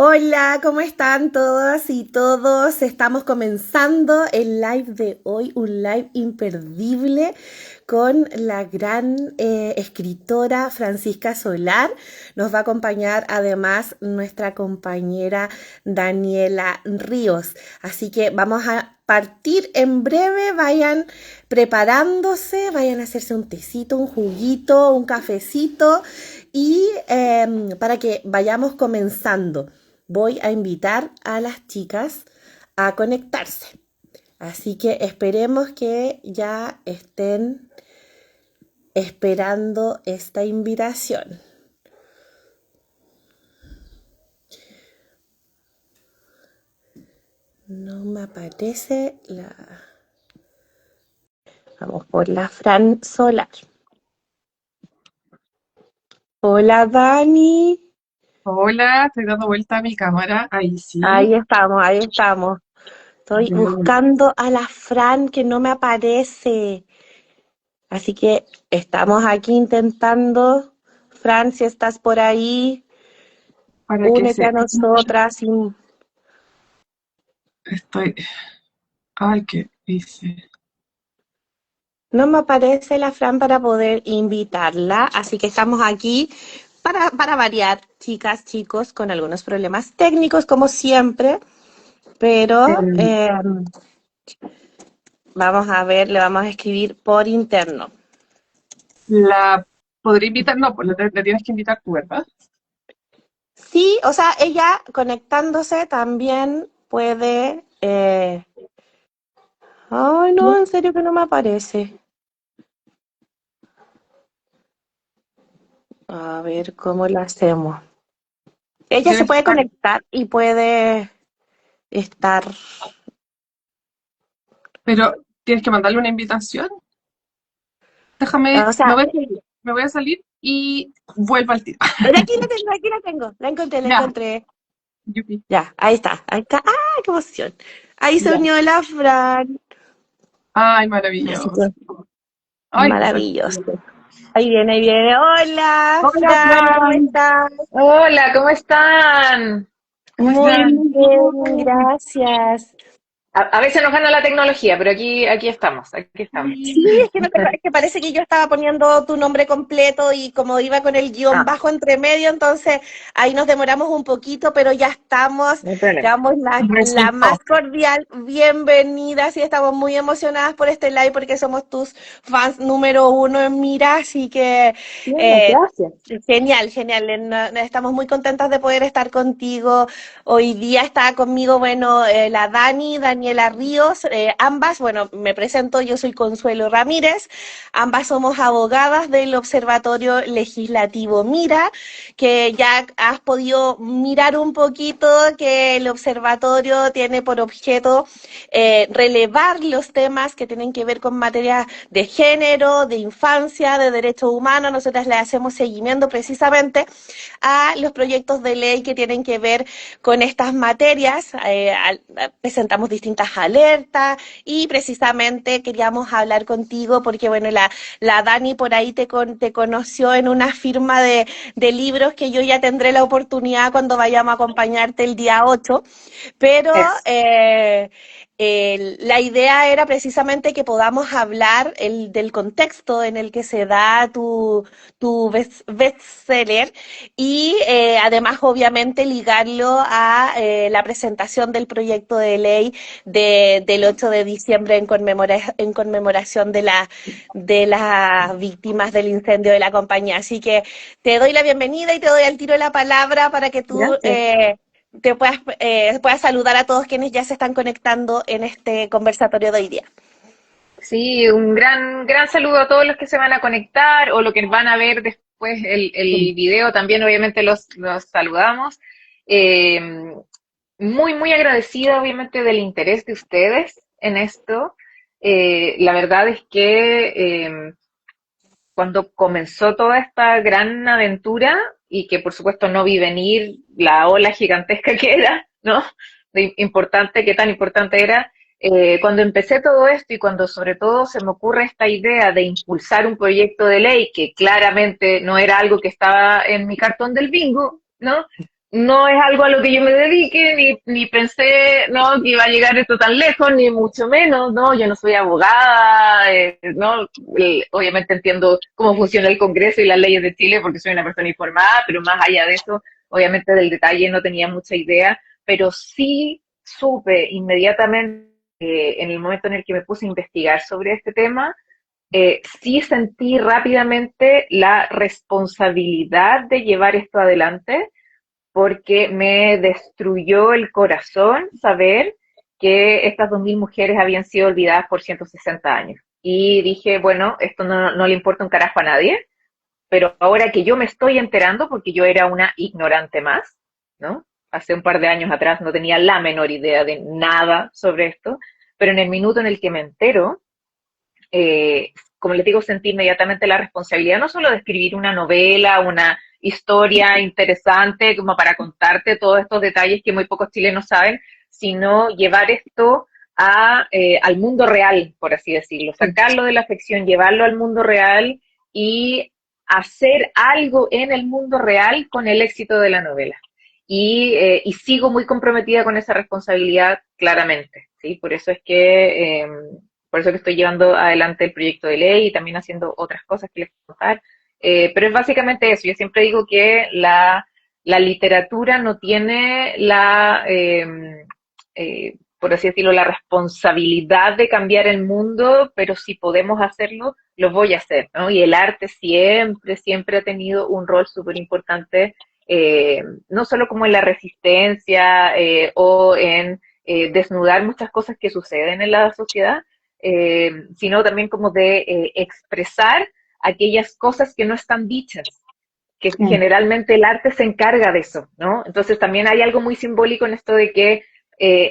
Hola, ¿cómo están todas y todos? Estamos comenzando el live de hoy, un live imperdible con la gran escritora Francisca Solar. Nos va a acompañar además nuestra compañera Daniela Ríos. Así que vamos a partir en breve, vayan preparándose, vayan a hacerse un tecito, un juguito, un cafecito y para que vayamos comenzando voy a invitar a las chicas a conectarse. Así que esperemos que ya estén esperando esta invitación. No me aparece la... Vamos por la Fran Solar. Hola Dani. Hola, estoy dando vuelta a mi cámara. Ahí sí. Ahí estamos, ahí estamos. Estoy Bien. buscando a la Fran que no me aparece. Así que estamos aquí intentando. Fran, si estás por ahí, Para que únete a se escuche. nosotras. Estoy. Ay, ¿qué hice? No me aparece la Fran para poder invitarla, así que estamos aquí para variar, chicas, chicos, con algunos problemas técnicos, como siempre, pero Em, vamos a ver, le vamos a escribir por interno. la podría invitar, no, pues la tienes que invitar tú, ¿verdad? Sí, o sea, ella conectándose también puede... Ay, no, No. en serio que no me aparece. A ver cómo lo hacemos. Ella se Debe puede estar, conectar y puede estar... pero tienes que mandarle una invitación. O Déjame, sea, me voy a salir y vuelvo al tiro. pero aquí la tengo, aquí la tengo. La encontré, la Ya, encontré. yupi. Ya, ahí está, ahí está. ¡Ah, qué emoción! Ahí se Ya. unió la Fran. Ay, Así maravilloso. que, Ay, qué maravilloso. Ahí viene, ahí viene. Hola, Hola, Fran, ¿cómo Fran. estás? Hola, ¿cómo están? ¿Cómo Muy estás? bien, gracias. A veces nos gana la tecnología, pero aquí estamos, aquí estamos. Sí, es que, no te, es que parece que yo estaba poniendo tu nombre completo y como iba con el guión Ah, bajo entre medio, entonces ahí nos demoramos un poquito, pero ya estamos, no hay problema. te damos la más Resultó. cordial bienvenida, y estamos muy emocionadas por este live porque somos tus fans número uno en Mira, así que Bueno, eh, gracias. genial, genial. Estamos muy contentas de poder estar contigo. Hoy día está conmigo, bueno, la Daniela Ríos, ambas, bueno, me presento, yo soy Consuelo Ramírez, ambas somos abogadas del Observatorio Legislativo Mira, que ya has podido mirar un poquito que el observatorio tiene por objeto relevar los temas que tienen que ver con materia de género, de infancia, de derechos humanos. Nosotras le hacemos seguimiento precisamente a los proyectos de ley que tienen que ver con estas materias. Presentamos distintas alertas y precisamente queríamos hablar contigo porque, bueno, la Dani por ahí te conoció en una firma de libros que yo ya tendré la oportunidad cuando vayamos a acompañarte el día 8, pero Es. la idea era precisamente que podamos hablar del contexto en el que se da tu bestseller y además obviamente ligarlo a la presentación del proyecto de ley del 8 de diciembre en conmemoración de las víctimas del incendio de la compañía. Así que te doy la bienvenida y te doy al tiro la palabra para que tú Gracias. te puedas saludar a todos quienes ya se están conectando en este conversatorio de hoy día. Sí, un gran saludo a todos los que se van a conectar o los que van a ver después el video, también obviamente los saludamos. Eh, muy agradecida obviamente del interés de ustedes en esto. La verdad es que cuando comenzó toda esta gran aventura y que por supuesto no vi venir la ola gigantesca que era, ¿no? De importante, qué tan importante era. Cuando empecé todo esto y cuando sobre todo se me ocurre esta idea de impulsar un proyecto de ley que claramente no era algo que estaba en mi cartón del bingo, ¿no? no es algo a lo que yo me dedique, ni pensé, no, que iba a llegar esto tan lejos, ni mucho menos, no, yo no soy abogada, no, obviamente entiendo cómo funciona el Congreso y las leyes de Chile porque soy una persona informada, pero más allá de eso, obviamente del detalle no tenía mucha idea, pero sí supe inmediatamente, en el momento en el que me puse a investigar sobre este tema, sí sentí rápidamente la responsabilidad de llevar esto adelante porque me destruyó el corazón saber que estas 2000 mujeres habían sido olvidadas por 160 años. Y dije, bueno, esto no le importa un carajo a nadie, pero ahora que yo me estoy enterando, porque yo era una ignorante más, ¿no? Hace un par de años atrás no tenía la menor idea de nada sobre esto, pero en el minuto en el que me entero, como les digo, sentí inmediatamente la responsabilidad no solo de escribir una novela, una historia interesante como para contarte todos estos detalles que muy pocos chilenos saben, sino llevar esto al mundo real, por así decirlo, sacarlo de la ficción, llevarlo al mundo real y hacer algo en el mundo real con el éxito de la novela. Y sigo muy comprometida con esa responsabilidad claramente, ¿sí? Por eso que estoy llevando adelante el proyecto de ley y también haciendo otras cosas que les voy a contar. Pero es básicamente eso. Yo siempre digo que la literatura no tiene por así decirlo, la responsabilidad de cambiar el mundo, pero si podemos hacerlo, lo voy a hacer, ¿no? Y el arte siempre, siempre ha tenido un rol súper importante, no solo como en la resistencia o en desnudar muchas cosas que suceden en la sociedad, sino también como de expresar aquellas cosas que no están dichas, que generalmente el arte se encarga de eso, ¿no? Entonces también hay algo muy simbólico en esto de que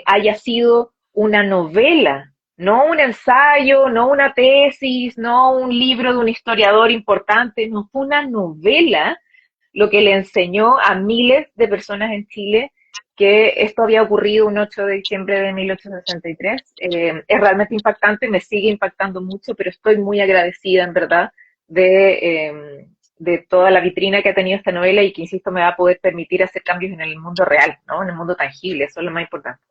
haya sido una novela, no un ensayo, no una tesis, no un libro de un historiador importante, no, fue una novela lo que le enseñó a miles de personas en Chile que esto había ocurrido un 8 de diciembre de 1863. Es realmente impactante, me sigue impactando mucho, pero estoy muy agradecida, en verdad, de toda la vitrina que ha tenido esta novela y que, insisto, me va a poder permitir hacer cambios en el mundo real, ¿no? En el mundo tangible, eso es lo más importante.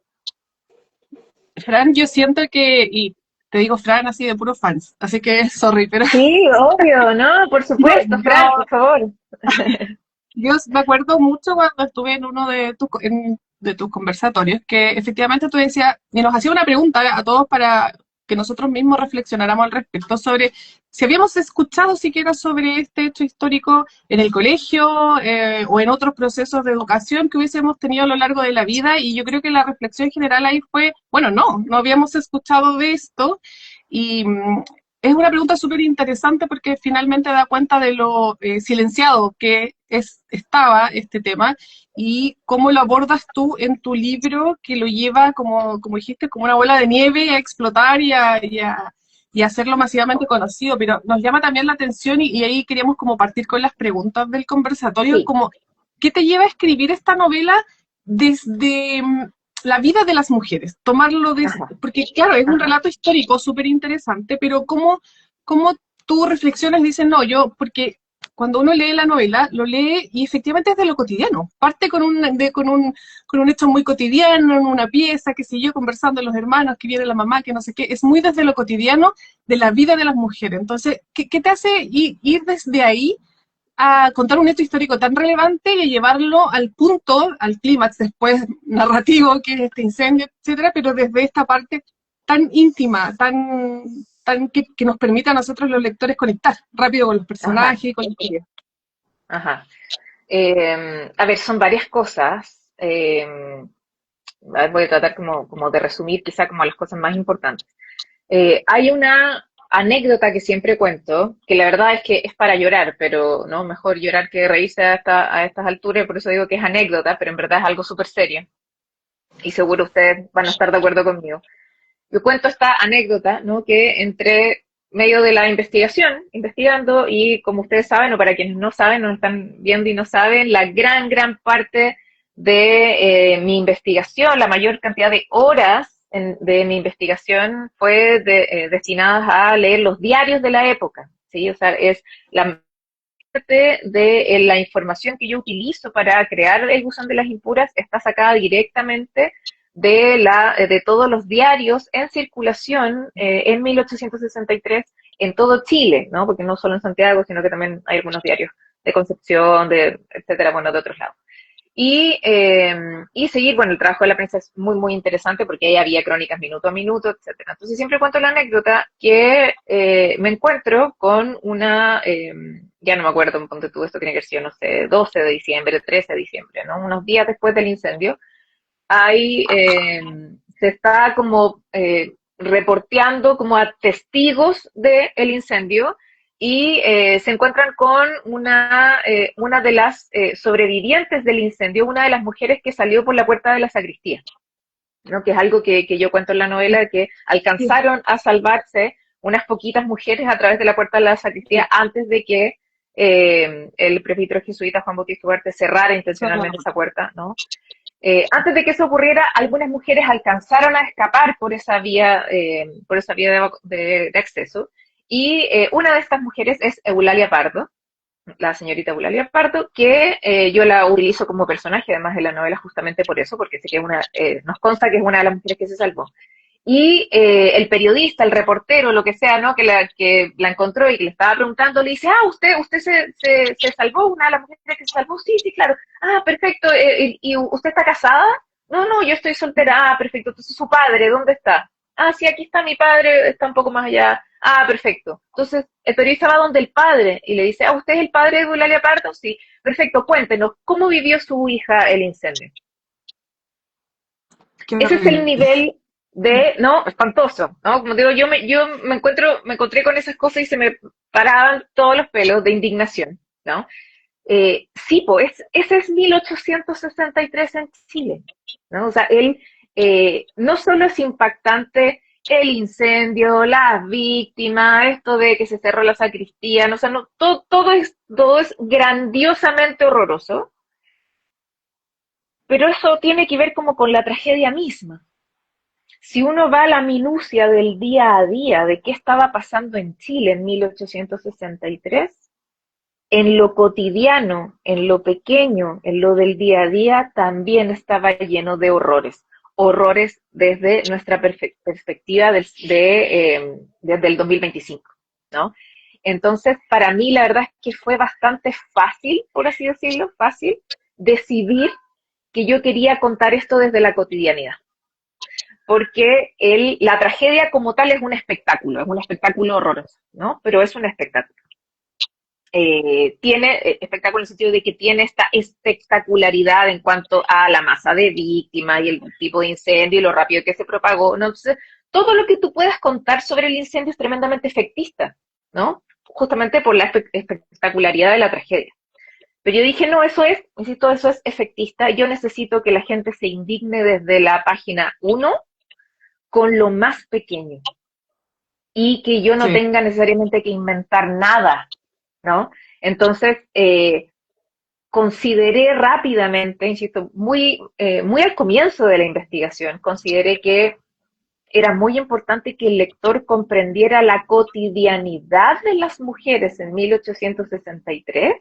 Fran, yo siento que, y te digo Fran así de puro fans, así que sorry, pero Sí, obvio, ¿no? Por supuesto, Fran, por favor. yo me acuerdo mucho cuando estuve en uno de tus conversatorios, que efectivamente tú decías, y nos hacía una pregunta a todos para que nosotros mismos reflexionáramos al respecto sobre si habíamos escuchado siquiera sobre este hecho histórico en el colegio o en otros procesos de educación que hubiésemos tenido a lo largo de la vida, y yo creo que la reflexión general ahí fue, bueno, no habíamos escuchado de esto, y es una pregunta súper interesante porque finalmente da cuenta de lo silenciado que estaba este tema y cómo lo abordas tú en tu libro, que lo lleva, como dijiste, como una bola de nieve a explotar y a hacerlo masivamente conocido. Pero nos llama también la atención y ahí queríamos como partir con las preguntas del conversatorio, Sí. como, ¿qué te lleva a escribir esta novela desde la vida de las mujeres? Tomarlo porque claro, es un relato histórico súper interesante, pero ¿cómo tú reflexionas y dices, no, porque cuando uno lee la novela, lo lee y efectivamente es de lo cotidiano. Parte con un hecho muy cotidiano, en una pieza, qué sé yo, conversando los hermanos, que viene la mamá, que no sé qué. Es muy desde lo cotidiano de la vida de las mujeres. Entonces, ¿qué te hace ir desde ahí a contar un hecho histórico tan relevante y a llevarlo al punto, al clímax después narrativo, que es este incendio, etcétera, pero desde esta parte tan íntima, tan que nos permita a nosotros los lectores conectar rápido con los personajes y con la historia? Ajá. A ver, son varias cosas. Voy a tratar como de resumir quizá como las cosas más importantes. Hay una anécdota que siempre cuento, que la verdad es que es para llorar, pero no, mejor llorar que reírse a estas alturas, por eso digo que es anécdota, pero en verdad es algo súper serio. Y seguro ustedes van a estar de acuerdo conmigo. Yo cuento esta anécdota, ¿no? Que entre medio de la investigación, investigando, y como ustedes saben, o para quienes no saben, no están viendo y no saben, la gran parte de mi investigación, la mayor cantidad de horas de mi investigación fue destinadas a leer los diarios de la época, ¿sí? O sea, es la parte de la información que yo utilizo para crear el buzón de las impuras está sacada directamente de todos los diarios en circulación en 1863 en todo Chile, ¿no? Porque no solo en Santiago, sino que también hay algunos diarios de Concepción, etcétera, bueno, de otros lados. Y seguir, bueno, el trabajo de la prensa es muy, muy interesante porque ahí había crónicas minuto a minuto, etcétera. Entonces siempre cuento la anécdota que me encuentro con ya no me acuerdo, ponte tú, esto tiene que ser, no sé, 12 de diciembre, 13 de diciembre, ¿no? Unos días después del incendio, ahí se está como reporteando como a testigos del incendio y se encuentran con una de las sobrevivientes del incendio, una de las mujeres que salió por la puerta de la sacristía, ¿no? Que es algo que yo cuento en la novela, que alcanzaron a salvarse unas poquitas mujeres a través de la puerta de la sacristía antes de que el presbítero jesuita Juan Bautista Ugarte cerrara intencionalmente esa puerta, ¿no? Antes de que eso ocurriera, algunas mujeres alcanzaron a escapar por esa vía de acceso, y una de estas mujeres es Eulalia Pardo, la señorita Eulalia Pardo, que yo la utilizo como personaje, además de la novela, justamente por eso, porque sé que nos consta que es una de las mujeres que se salvó. Y el periodista, el reportero, lo que sea, ¿no? Que la encontró y que le estaba preguntando, le dice, usted se salvó, una de las mujeres que se salvó, sí, sí, claro. Ah, perfecto, ¿y usted está casada? No, yo estoy soltera. Ah, perfecto, entonces su padre, ¿dónde está? Ah, sí, aquí está mi padre, está un poco más allá. Ah, perfecto. Entonces, el periodista va donde el padre y le dice, ¿usted es el padre de Eulalia Pardo? Sí, perfecto, cuéntenos, ¿cómo vivió su hija el incendio? Ese es el nivel no, espantoso, ¿no? Como digo, yo me encontré con esas cosas y se me paraban todos los pelos de indignación, ¿no? Sí, pues, ese es 1863 en Chile, ¿no? O sea, no solo es impactante el incendio, las víctimas, esto de que se cerró la sacristía, o sea, no, todo es grandiosamente horroroso, pero eso tiene que ver como con la tragedia misma. Si uno va a la minucia del día a día de qué estaba pasando en Chile en 1863, en lo cotidiano, en lo pequeño, en lo del día a día, también estaba lleno de horrores. Horrores desde nuestra perspectiva desde el 2025, ¿no? Entonces, para mí la verdad es que fue bastante fácil, por así decirlo, fácil, decidir que yo quería contar esto desde la cotidianidad. Porque la tragedia como tal es un espectáculo horroroso, ¿no? Pero es un espectáculo. Tiene espectáculo en el sentido de que tiene esta espectacularidad en cuanto a la masa de víctimas y el tipo de incendio y lo rápido que se propagó, ¿no? Entonces, todo lo que tú puedas contar sobre el incendio es tremendamente efectista, ¿no? Justamente por la espectacularidad de la tragedia. Pero yo dije, no, eso es efectista, yo necesito que la gente se indigne desde la página 1 con lo más pequeño y que yo no tenga necesariamente que inventar nada, ¿no? Entonces, consideré rápidamente, insisto, muy al comienzo de la investigación, consideré que era muy importante que el lector comprendiera la cotidianidad de las mujeres en 1863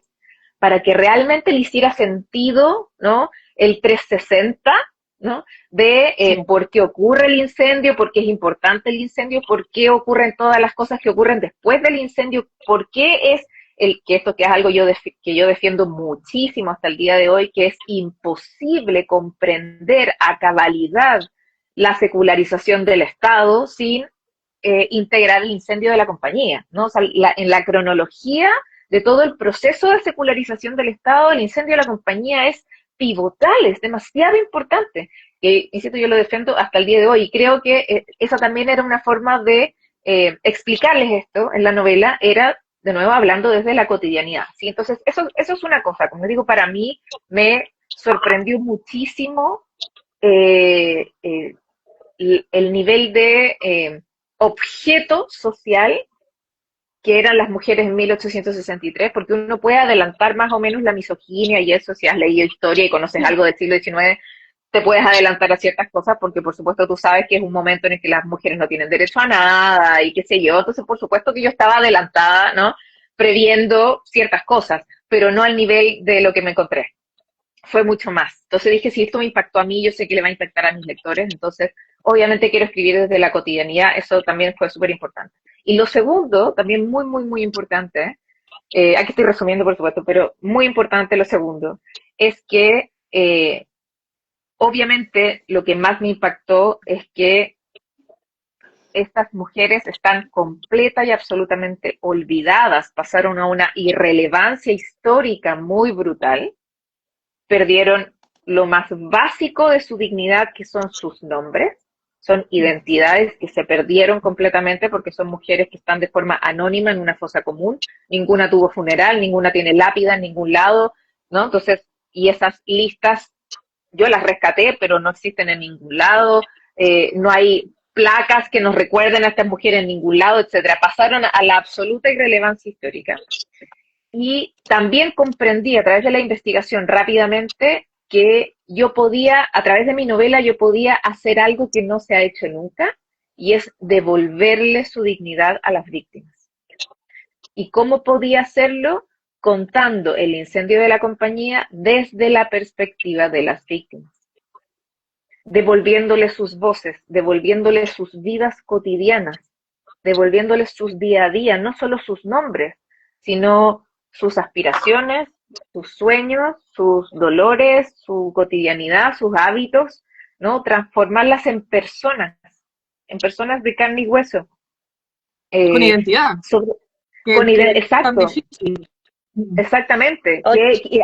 para que realmente le hiciera sentido, ¿no? El 360, ¿no? De por qué ocurre el incendio, por qué es importante el incendio, por qué ocurren todas las cosas que ocurren después del incendio, por qué es que esto que es algo que yo defiendo muchísimo hasta el día de hoy, que es imposible comprender a cabalidad la secularización del Estado sin integrar el incendio de la compañía, ¿no? O sea, en la cronología de todo el proceso de secularización del Estado, el incendio de la compañía es pivotal, es demasiado importante. Insisto, yo lo defiendo hasta el día de hoy y creo que esa también era una forma de explicarles esto en la novela, era de nuevo hablando desde la cotidianidad, ¿sí? Entonces, eso es una cosa, como digo, para mí me sorprendió muchísimo el nivel de objeto social que eran las mujeres en 1863, porque uno puede adelantar más o menos la misoginia y eso, si has leído historia y conoces algo del siglo XIX, te puedes adelantar a ciertas cosas, porque por supuesto tú sabes que es un momento en el que las mujeres no tienen derecho a nada y qué sé yo, entonces por supuesto que yo estaba adelantada, ¿no? previendo ciertas cosas, pero no al nivel de lo que me encontré. Fue mucho más. Entonces dije, si esto me impactó a mí, yo sé que le va a impactar a mis lectores, entonces obviamente quiero escribir desde la cotidianidad, eso también fue súper importante. Y lo segundo, también muy, muy, muy importante, aquí estoy resumiendo por supuesto, pero muy importante lo segundo, es que obviamente lo que más me impactó es que estas mujeres están completa y absolutamente olvidadas, pasaron a una irrelevancia histórica muy brutal, perdieron lo más básico de su dignidad, que son sus nombres, son identidades que se perdieron completamente porque son mujeres que están de forma anónima en una fosa común, ninguna tuvo funeral, ninguna tiene lápida en ningún lado, ¿no? Entonces, y esas listas, yo las rescaté, pero no existen en ningún lado, no hay placas que nos recuerden a estas mujeres en ningún lado, etcétera. Pasaron a la absoluta irrelevancia histórica. Y también comprendí a través de la investigación rápidamente que yo podía, a través de mi novela, yo podía hacer algo que no se ha hecho nunca, y es devolverle su dignidad a las víctimas. ¿Y cómo podía hacerlo? Contando el incendio de la compañía desde la perspectiva de las víctimas, devolviéndoles sus voces, devolviéndoles sus vidas cotidianas, devolviéndoles sus día a día, no solo sus nombres, sino sus aspiraciones, sus sueños, sus dolores, su cotidianidad, sus hábitos, ¿no? Transformarlas en personas de carne y hueso. Con identidad. Con identidad, exacto. Tan difícil. Exactamente,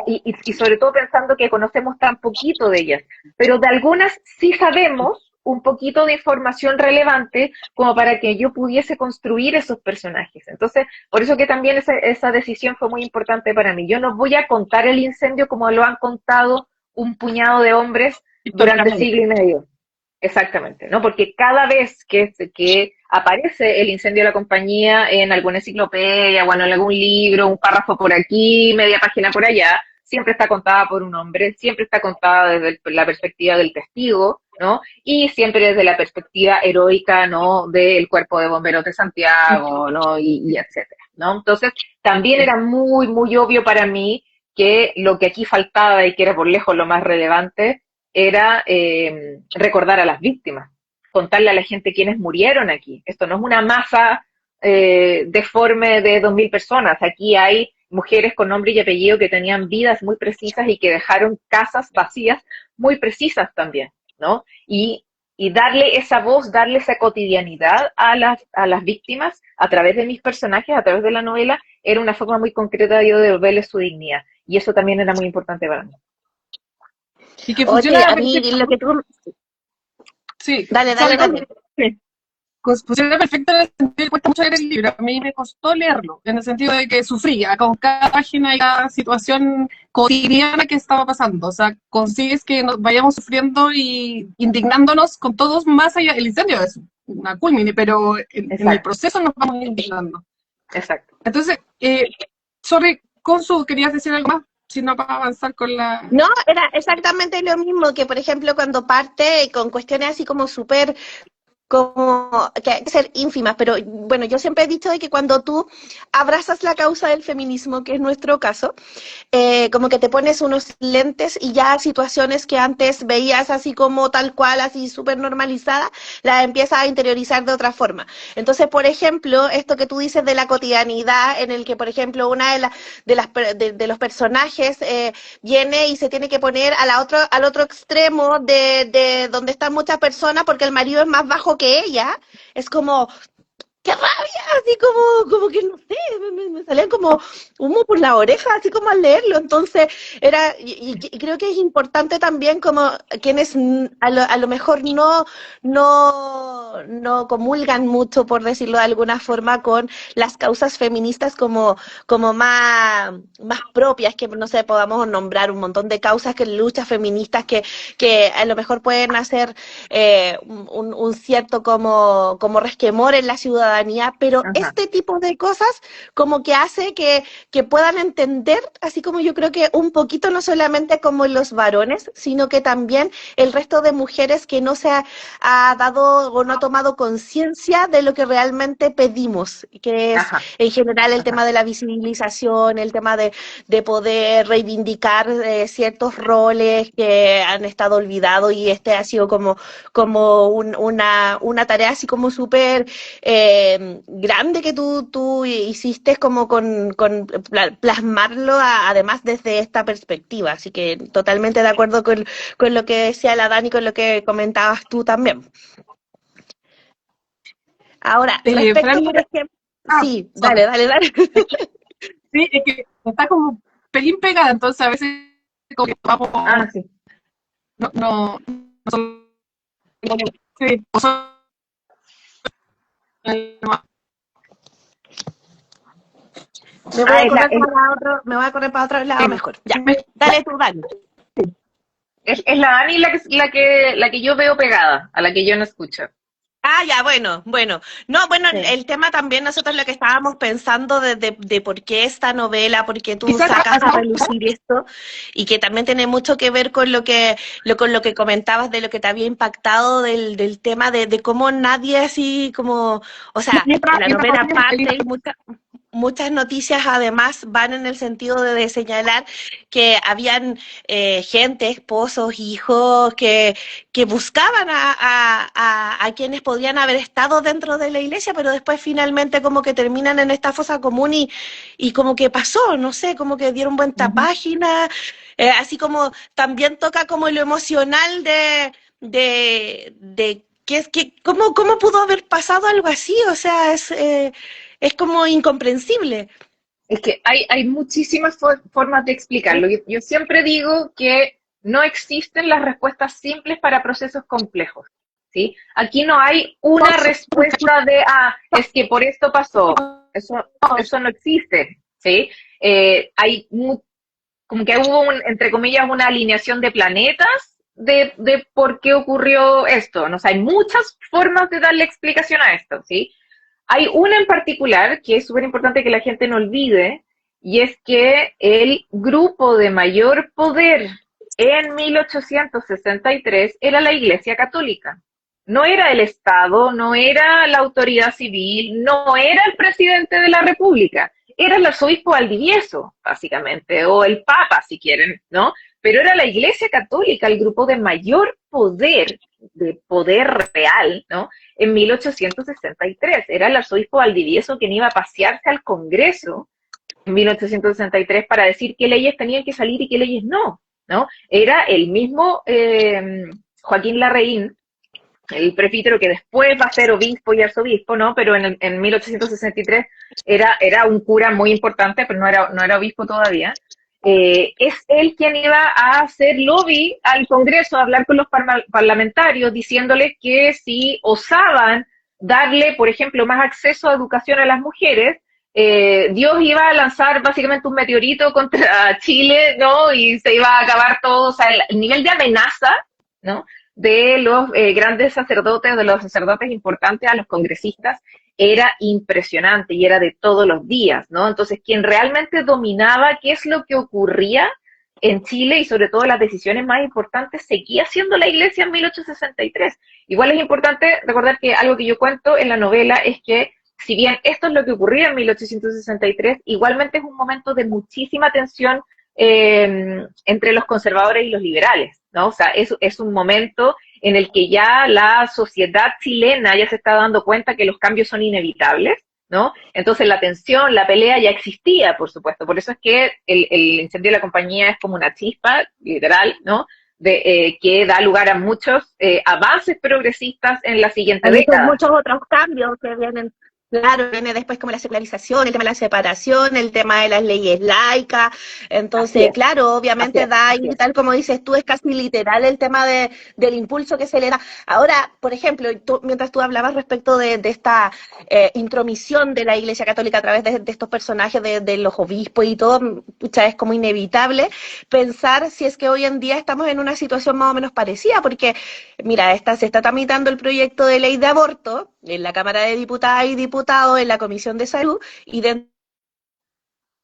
y sobre todo pensando que conocemos tan poquito de ellas, pero de algunas sí sabemos un poquito de información relevante como para que yo pudiese construir esos personajes. Entonces, por eso que también esa decisión fue muy importante para mí. Yo no voy a contar el incendio como lo han contado un puñado de hombres durante siglo y medio. Exactamente, ¿no? Porque cada vez que aparece el incendio de la compañía en alguna enciclopedia o en algún libro, un párrafo por aquí, media página por allá, siempre está contada por un hombre, siempre está contada desde la perspectiva del testigo, ¿no? Y siempre desde la perspectiva heroica, ¿no? Del cuerpo de bomberos de Santiago, ¿no? Y etcétera, ¿no? Entonces, también era muy, muy obvio para mí que lo que aquí faltaba y que era por lejos lo más relevante era recordar a las víctimas, contarle a la gente quiénes murieron aquí. Esto no es una masa deforme de 2.000 personas. Aquí hay mujeres con nombre y apellido que tenían vidas muy precisas y que dejaron casas vacías muy precisas también, ¿no? Y darle esa voz, darle esa cotidianidad a las víctimas a través de mis personajes, a través de la novela, era una forma muy concreta de yo devolverles su dignidad. Y eso también era muy importante para mí. Y que funciona a mí lo que tú... Sí. Dale. Funciona perfecto en el sentido de que cuesta mucho leer el libro. A mí me costó leerlo, en el sentido de que sufría con cada página y cada situación cotidiana que estaba pasando. O sea, consigues que nos vayamos sufriendo y indignándonos con todos más allá. El incendio es una culmine, pero en el proceso nos vamos indignando. Exacto. Entonces, sorry, Consu, ¿querías decir algo más? Si no, para avanzar con la... No, era exactamente lo mismo que, por ejemplo, cuando parte con cuestiones así como súper, como que hay que ser ínfimas, pero bueno, yo siempre he dicho de que cuando tú abrazas la causa del feminismo, que es nuestro caso, como que te pones unos lentes y ya situaciones que antes veías así como tal cual, así súper normalizadas, las empiezas a interiorizar de otra forma. Entonces, por ejemplo, esto que tú dices de la cotidianidad, en el que, por ejemplo, una de los personajes viene y se tiene que poner al otro extremo de donde están muchas personas porque el marido es más bajo que ella, es como... ¡Qué rabia! Así como que no sé, me salían como humo por la oreja, así como al leerlo. Entonces, y creo que es importante también como quienes a lo mejor no comulgan mucho, por decirlo de alguna forma, con las causas feministas como más propias, que no sé, podamos nombrar un montón de causas, que luchas feministas que a lo mejor pueden hacer un cierto como resquemor en la ciudadanía, ciudadanía, pero Ajá. este tipo de cosas como que hace que puedan entender, así como yo creo que un poquito no solamente como los varones, sino que también el resto de mujeres que no se ha dado o no ha tomado conciencia de lo que realmente pedimos, que es Ajá. en general el tema Ajá. de la visibilización, el tema de poder reivindicar ciertos roles que han estado olvidados y este ha sido como una tarea así como súper grande que tú hiciste como con plasmarlo además desde esta perspectiva. Así que totalmente de acuerdo con lo que decía la Dani, con lo que comentabas tú también. Ahora, respecto, Fran, por ejemplo, ah, sí, sorry. dale. Sí, es que está como pelín pegada, entonces a veces como que Ah, vamos, sí. no, no, no son- sí, o son- Ah, es la, Me voy a correr para otro lado sí, mejor. Ya, ya, dale tú, Dani. es la Dani la que yo veo pegada, a la que yo no escucho. Ah, ya, bueno. No, bueno, Sí. el tema también nosotros lo que estábamos pensando de por qué esta novela, por qué tú quizás, sacas a relucir esto, y que también tiene mucho que ver con con lo que comentabas de lo que te había impactado del tema de cómo nadie así como, o sea, la mientras novela consiguen el parte y muchas noticias además van en el sentido de señalar que habían gente, esposos, hijos, que buscaban a quienes podían haber estado dentro de la iglesia, pero después finalmente como que terminan en esta fosa común y como que pasó, no sé, como que dieron vuelta Ujú. página, así como también toca como lo emocional de cómo pudo haber pasado algo así, o sea, es como incomprensible. Es que hay muchísimas formas de explicarlo. Yo siempre digo que no existen las respuestas simples para procesos complejos, ¿sí? Aquí no hay una respuesta de, es que por esto pasó. Eso no existe, ¿sí? Hay como que hubo, entre comillas, una alineación de planetas de por qué ocurrió esto. ¿No? O sea, hay muchas formas de darle explicación a esto, ¿sí? Hay una en particular que es súper importante que la gente no olvide, y es que el grupo de mayor poder en 1863 era la Iglesia Católica. No era el Estado, no era la autoridad civil, no era el presidente de la República, era el arzobispo Valdivieso, básicamente, o el Papa, si quieren, ¿no? Pero era la Iglesia Católica el grupo de poder real, ¿no? En 1863. Era el arzobispo Valdivieso quien iba a pasearse al Congreso en 1863 para decir qué leyes tenían que salir y qué leyes no, ¿no? Era el mismo Joaquín Larraín, el presbítero que después va a ser obispo y arzobispo, ¿no? Pero en 1863 era un cura muy importante, pero no era obispo todavía. Es él quien iba a hacer lobby al Congreso, a hablar con los parlamentarios, diciéndoles que si osaban darle, por ejemplo, más acceso a educación a las mujeres, Dios iba a lanzar básicamente un meteorito contra Chile, ¿no? Y se iba a acabar todo, o sea, el nivel de amenaza, ¿no? De los grandes sacerdotes, de los sacerdotes importantes a los congresistas, era impresionante y era de todos los días, ¿no? Entonces, quien realmente dominaba qué es lo que ocurría en Chile y sobre todo las decisiones más importantes seguía siendo la Iglesia en 1863. Igual es importante recordar que algo que yo cuento en la novela es que si bien esto es lo que ocurría en 1863, igualmente es un momento de muchísima tensión entre los conservadores y los liberales, ¿no? O sea, es un momento en el que ya la sociedad chilena ya se está dando cuenta que los cambios son inevitables, ¿no? Entonces la tensión, la pelea ya existía, por supuesto. Por eso es que el incendio de la compañía es como una chispa, literal, ¿no? Que da lugar a muchos avances progresistas en la siguiente Hay década. muchos otros cambios que vienen, claro, viene después como la secularización, el tema de la separación, el tema de las leyes laicas, Así entonces, es, claro, así obviamente es, da así ahí, es. tal como dices tú, es casi literal el tema del impulso que se le da. Ahora, por ejemplo, mientras tú hablabas respecto de esta intromisión de la Iglesia Católica a través de estos personajes de los obispos y todo, pucha, es como inevitable pensar si es que hoy en día estamos en una situación más o menos parecida, porque mira, se está tramitando el proyecto de ley de aborto en la Cámara de Diputadas y Diputados diputados en la Comisión de Salud y de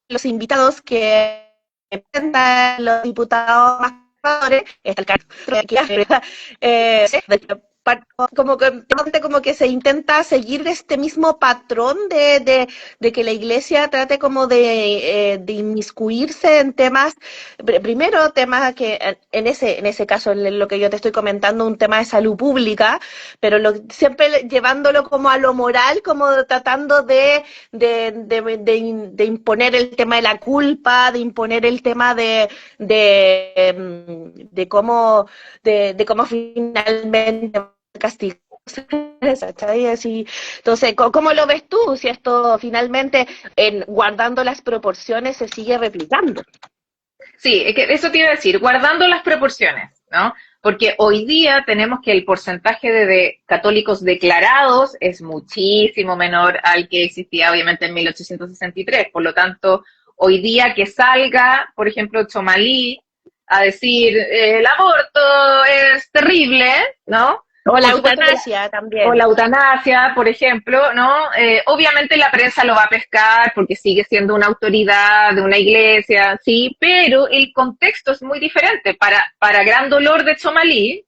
los invitados que presentan los diputados más conservadores, está el caso como que se intenta seguir este mismo patrón de que la Iglesia trate como de inmiscuirse en temas, primero temas que en ese caso, en lo que yo te estoy comentando, un tema de salud pública, pero siempre llevándolo como a lo moral, como tratando de imponer el tema de la culpa, de imponer el tema de cómo finalmente castigo. Entonces, ¿cómo lo ves tú? Si esto finalmente, guardando las proporciones, se sigue replicando. Sí, es que eso te iba a decir, guardando las proporciones, ¿no? Porque hoy día tenemos que el porcentaje de católicos declarados es muchísimo menor al que existía obviamente en 1863. Por lo tanto, hoy día que salga, por ejemplo, Txomalí a decir el aborto es terrible, ¿no? O la eutanasia también. O la eutanasia, por ejemplo, ¿no? Obviamente la prensa lo va a pescar porque sigue siendo una autoridad de una iglesia, sí, pero el contexto es muy diferente. Para gran dolor de Txomalí,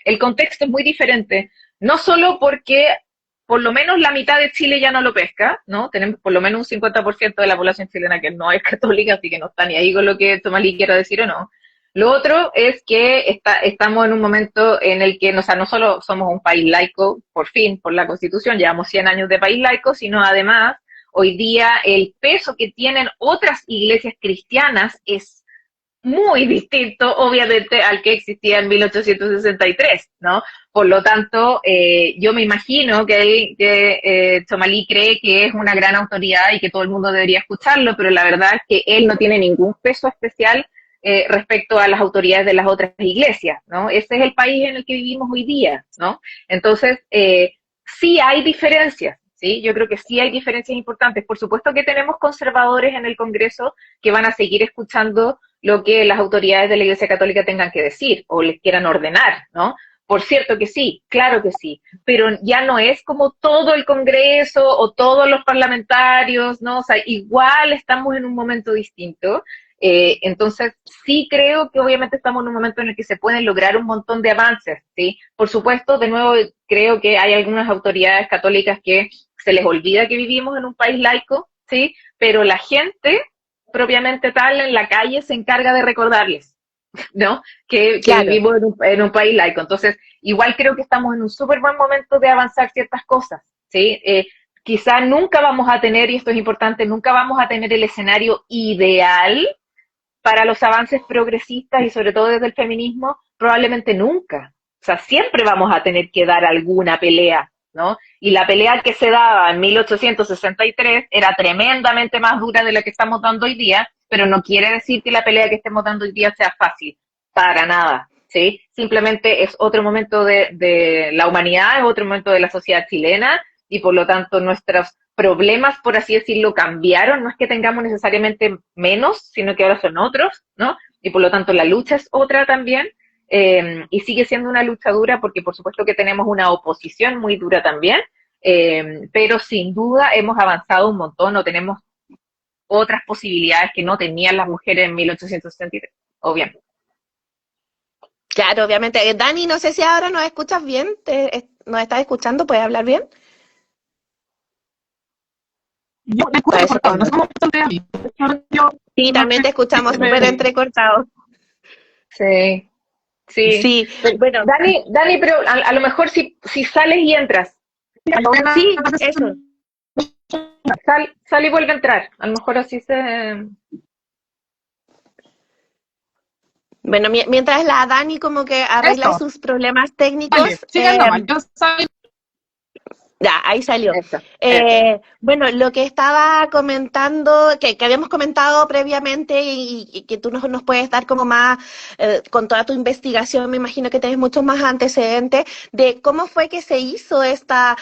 el contexto es muy diferente. No solo porque por lo menos la mitad de Chile ya no lo pesca, ¿no? Tenemos por lo menos un 50% de la población chilena que no es católica, así que no está ni ahí con lo que Txomalí quiera decir o no. Lo otro es que estamos en un momento en el que, o sea, no solo somos un país laico, por fin, por la Constitución, llevamos 100 años de país laico, sino además, hoy día el peso que tienen otras iglesias cristianas es muy distinto, obviamente, al que existía en 1863, ¿no? Por lo tanto, yo me imagino que Txomalí cree que es una gran autoridad y que todo el mundo debería escucharlo, pero la verdad es que él no tiene ningún peso especial respecto a las autoridades de las otras iglesias, ¿no? Ese es el país en el que vivimos hoy día, ¿no? Entonces, sí hay diferencias, ¿sí? Yo creo que sí hay diferencias importantes. Por supuesto que tenemos conservadores en el Congreso que van a seguir escuchando lo que las autoridades de la Iglesia Católica tengan que decir o les quieran ordenar, ¿no? Por cierto que sí, claro que sí, pero ya no es como todo el Congreso o todos los parlamentarios, ¿no? O sea, igual estamos en un momento distinto. Entonces, sí creo que obviamente estamos en un momento en el que se pueden lograr un montón de avances, ¿sí? Por supuesto, de nuevo, creo que hay algunas autoridades católicas que se les olvida que vivimos en un país laico, ¿sí? Pero la gente, propiamente tal, en la calle se encarga de recordarles, ¿no? Que Claro. vivimos en un país laico. Entonces, igual creo que estamos en un súper buen momento de avanzar ciertas cosas, ¿sí? Quizá nunca vamos a tener, y esto es importante, nunca vamos a tener el escenario ideal para los avances progresistas y sobre todo desde el feminismo, probablemente nunca. O sea, siempre vamos a tener que dar alguna pelea, ¿no? Y la pelea que se daba en 1863 era tremendamente más dura de la que estamos dando hoy día, pero no quiere decir que la pelea que estemos dando hoy día sea fácil, para nada, ¿sí? Simplemente es otro momento de la humanidad, es otro momento de la sociedad chilena, y por lo tanto nuestros problemas, por así decirlo, cambiaron. No es que tengamos necesariamente menos, sino que ahora son otros, ¿no? Y por lo tanto la lucha es otra también, y sigue siendo una lucha dura porque por supuesto que tenemos una oposición muy dura también, pero sin duda hemos avanzado un montón, o tenemos otras posibilidades que no tenían las mujeres en 1863, obviamente. Claro, obviamente. Dani, no sé si ahora nos escuchas bien, ¿nos estás escuchando? ¿Puedes hablar bien? Yo me escucho cortado, no somos a mí. Sí, también te escuchamos súper entrecortado. Sí, sí. Sí, bueno. Dani, pero a lo mejor si sales y entras. Sí, eso. Sal y vuelve a entrar. A lo mejor así se... Bueno, mientras la Dani como que arregla Eso. sus problemas técnicos. Vale, sigue nomás, yo salgo. Ya, ahí salió. Eso. Bueno, lo que estaba comentando, que habíamos comentado previamente y que tú nos puedes dar como más, con toda tu investigación, me imagino que tienes muchos más antecedentes de cómo fue que se hizo esta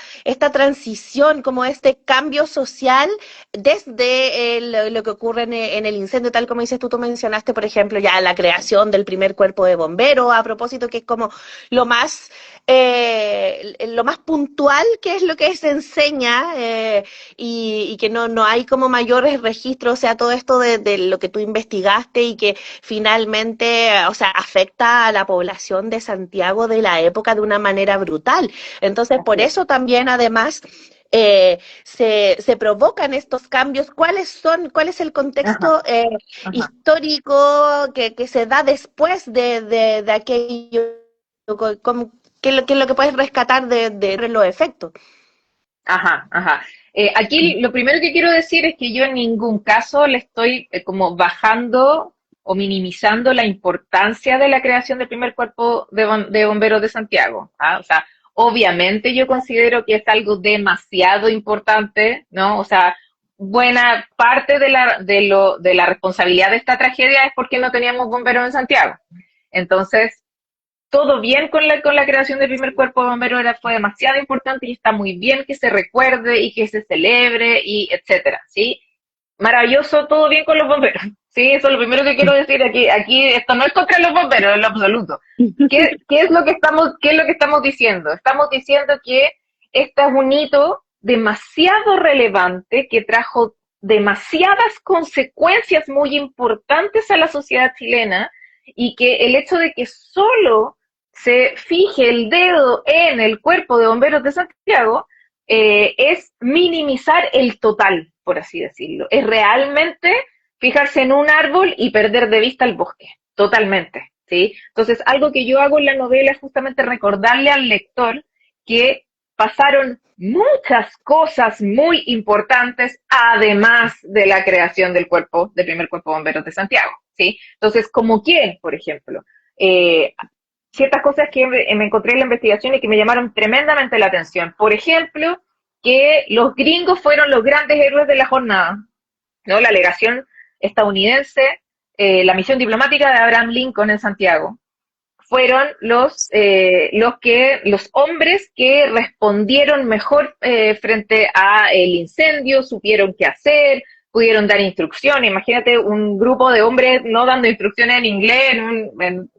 transición, como este cambio social desde lo que ocurre en el incendio, tal como dices tú mencionaste, por ejemplo, ya la creación del primer cuerpo de bomberos, a propósito, que es como lo más puntual, que es lo que se enseña y que no hay como mayores registros, o sea, todo esto de lo que tú investigaste y que finalmente, o sea, afecta a la población de Santiago de la época de una manera brutal. Entonces, por Así es. eso también, además, se provocan estos cambios. ¿Cuál es el Ajá, contexto ajá. histórico que se da después de aquello? ¿Qué es lo que puedes rescatar de los efectos? Ajá, ajá. Aquí lo primero que quiero decir es que yo en ningún caso le estoy como bajando o minimizando la importancia de la creación del primer cuerpo de bomberos de Santiago. ¿Ah? O sea, obviamente yo considero que es algo demasiado importante, ¿no? O sea, buena parte de la responsabilidad de esta tragedia es porque no teníamos bomberos en Santiago. Entonces, todo bien con la creación del primer cuerpo de bomberos, fue demasiado importante y está muy bien que se recuerde y que se celebre y etcétera, ¿sí? Maravilloso, todo bien con los bomberos, ¿sí? Eso es lo primero que quiero decir aquí. Aquí esto no es contra los bomberos en lo absoluto. ¿Qué es lo que qué es lo que estamos diciendo? Estamos diciendo que este es un hito demasiado relevante que trajo demasiadas consecuencias muy importantes a la sociedad chilena y que el hecho de que solo se fije el dedo en el cuerpo de bomberos de Santiago es minimizar el total, por así decirlo. Es realmente fijarse en un árbol y perder de vista el bosque, totalmente, ¿sí? Entonces, algo que yo hago en la novela es justamente recordarle al lector que pasaron muchas cosas muy importantes además de la creación del primer cuerpo de bomberos de Santiago, ¿sí? Entonces, ¿como quién, por ejemplo? Eh, Ciertas cosas que me encontré en la investigación y que me llamaron tremendamente la atención. Por ejemplo, que los gringos fueron los grandes héroes de la jornada, ¿no? La alegación estadounidense, la misión diplomática de Abraham Lincoln en Santiago, fueron los hombres que respondieron mejor frente a el incendio, supieron qué hacer, pudieron dar instrucciones. Imagínate un grupo de hombres no dando instrucciones en inglés en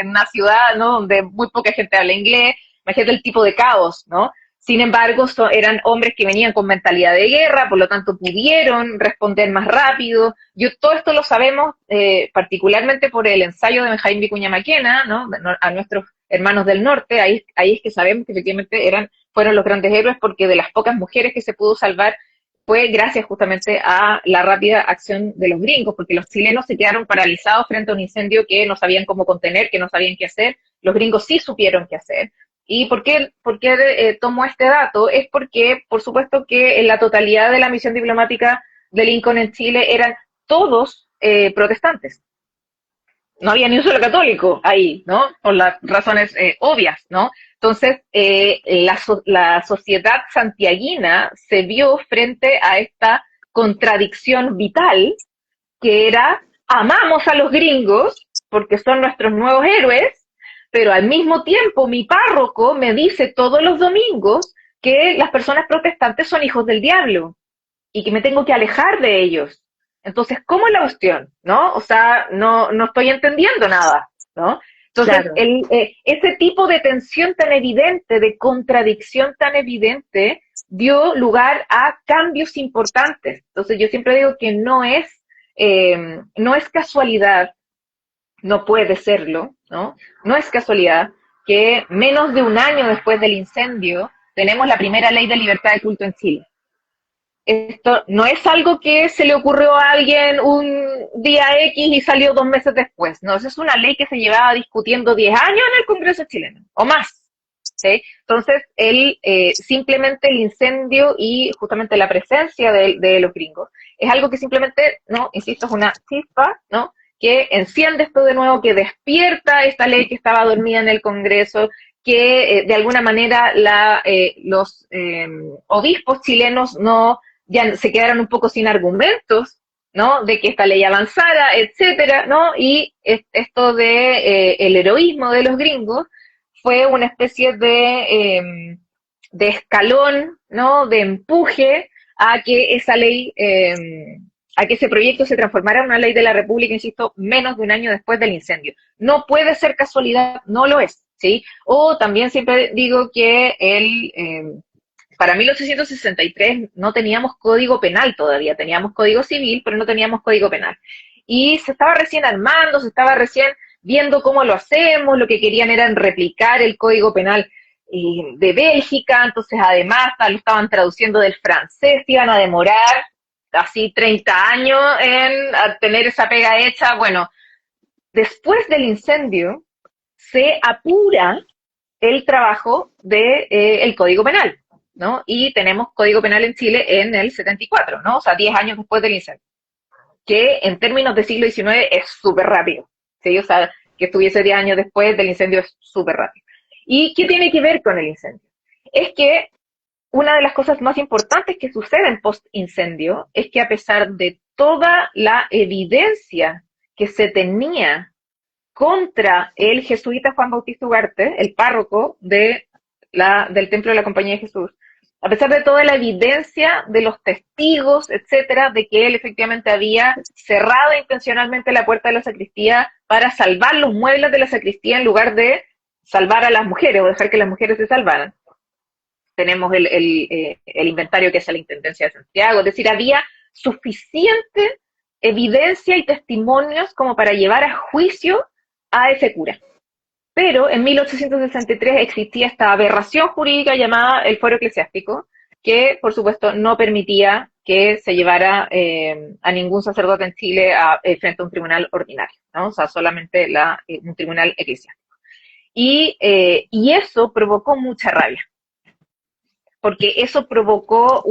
una ciudad, ¿no? Donde muy poca gente habla inglés. Imagínate el tipo de caos, ¿no? Sin embargo, eran hombres que venían con mentalidad de guerra, por lo tanto pudieron responder más rápido. Todo esto lo sabemos particularmente por el ensayo de Benjamín Vicuña Maquena, ¿no? A nuestros hermanos del norte. Ahí es que sabemos que efectivamente fueron los grandes héroes, porque de las pocas mujeres que se pudo salvar fue gracias justamente a la rápida acción de los gringos, porque los chilenos se quedaron paralizados frente a un incendio que no sabían cómo contener, que no sabían qué hacer. Los gringos sí supieron qué hacer. ¿Y por qué tomo este dato? Es porque, por supuesto, que en la totalidad de la misión diplomática de Lincoln en Chile eran todos protestantes. No había ni un solo católico ahí, ¿no? Por las razones obvias, ¿no? Entonces, la sociedad santiaguina se vio frente a esta contradicción vital que era: amamos a los gringos porque son nuestros nuevos héroes, pero al mismo tiempo mi párroco me dice todos los domingos que las personas protestantes son hijos del diablo y que me tengo que alejar de ellos. Entonces, ¿cómo es la cuestión? ¿No? O sea, no estoy entendiendo nada, ¿no? Entonces, Claro. ese tipo de tensión tan evidente, de contradicción tan evidente, dio lugar a cambios importantes. Entonces, yo siempre digo que no es casualidad, no puede serlo, ¿no? No es casualidad que menos de un año después del incendio tenemos la primera ley de libertad de culto en Chile. Esto no es algo que se le ocurrió a alguien un día X y salió 2 meses después. No, esa es una ley que se llevaba discutiendo 10 años en el Congreso chileno, o más. ¿Sí? Entonces, simplemente el incendio y justamente la presencia de los gringos es algo que simplemente, ¿no? Insisto, es una chispa, ¿no? Que enciende esto de nuevo, que despierta esta ley que estaba dormida en el Congreso, que de alguna manera los obispos chilenos ya se quedaron un poco sin argumentos, ¿no? De que esta ley avanzara, etcétera, ¿no? Y esto de el heroísmo de los gringos fue una especie de escalón, ¿no? De empuje a que esa ley, a que ese proyecto se transformara en una ley de la República, insisto, menos de un año después del incendio. No puede ser casualidad, no lo es, ¿sí? O también siempre digo que para 1863 no teníamos código penal todavía, teníamos código civil, pero no teníamos código penal. Y se estaba recién armando, se estaba recién viendo cómo lo hacemos, lo que querían era replicar el código penal de Bélgica, entonces además lo estaban traduciendo del francés, iban a demorar así 30 años en tener esa pega hecha. Bueno, después del incendio se apura el trabajo del Código Penal, ¿no? Y tenemos Código Penal en Chile en el 74, ¿no? O sea, 10 años después del incendio, que en términos de siglo XIX es súper rápido, ¿sí? O sea, que estuviese 10 años después del incendio es súper rápido. ¿Y qué tiene que ver con el incendio? Es que una de las cosas más importantes que suceden post-incendio es que a pesar de toda la evidencia que se tenía contra el jesuita Juan Bautista Ugarte, el párroco del Templo de la Compañía de Jesús, a pesar de toda la evidencia de los testigos, etcétera, de que él efectivamente había cerrado intencionalmente la puerta de la sacristía para salvar los muebles de la sacristía en lugar de salvar a las mujeres o dejar que las mujeres se salvaran. Tenemos el inventario que hace la Intendencia de Santiago, es decir, había suficiente evidencia y testimonios como para llevar a juicio a ese cura. Pero en 1863 existía esta aberración jurídica llamada el fuero eclesiástico, que por supuesto no permitía que se llevara a ningún sacerdote en Chile frente a un tribunal ordinario, ¿no? O sea, solamente un tribunal eclesiástico. Y eso provocó mucha rabia, porque eso provocó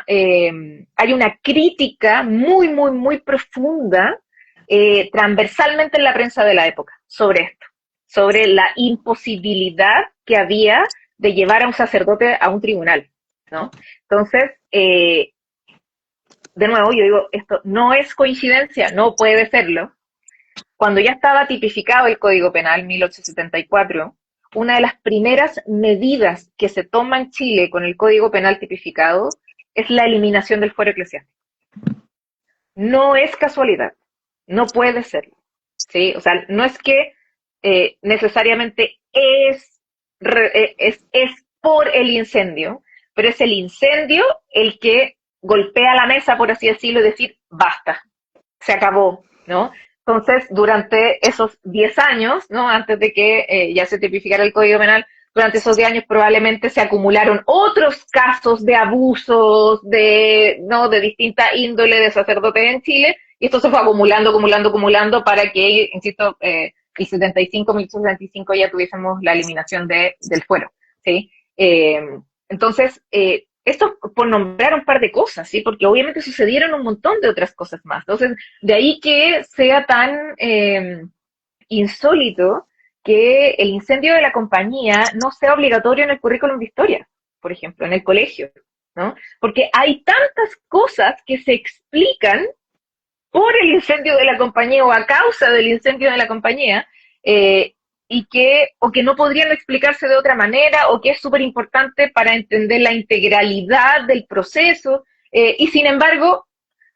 hay una crítica muy, muy, muy profunda transversalmente en la prensa de la época sobre esto, sobre la imposibilidad que había de llevar a un sacerdote a un tribunal, ¿no? Entonces, de nuevo, yo digo, esto no es coincidencia, no puede serlo. Cuando ya estaba tipificado el Código Penal, 1874, una de las primeras medidas que se toma en Chile con el Código Penal tipificado es la eliminación del fuero eclesiástico. No es casualidad, no puede serlo, ¿sí? O sea, no es que necesariamente es por el incendio, pero es el incendio el que golpea la mesa, por así decirlo, y decir, basta, se acabó, ¿no? Entonces, durante esos 10 años, ¿no? Antes de que ya se tipificara el Código Penal, durante esos 10 años probablemente se acumularon otros casos de abusos de distinta índole de sacerdotes en Chile, y esto se fue acumulando para que, insisto, el 1875 ya tuviésemos la eliminación del fuero, ¿sí? Entonces, esto por nombrar un par de cosas, ¿sí? Porque obviamente sucedieron un montón de otras cosas más. Entonces, de ahí que sea tan insólito que el incendio de la compañía no sea obligatorio en el currículum de historia, por ejemplo, en el colegio, ¿no? Porque hay tantas cosas que se explican por el incendio de la compañía o a causa del incendio de la compañía, o que no podrían explicarse de otra manera, o que es súper importante para entender la integralidad del proceso, y sin embargo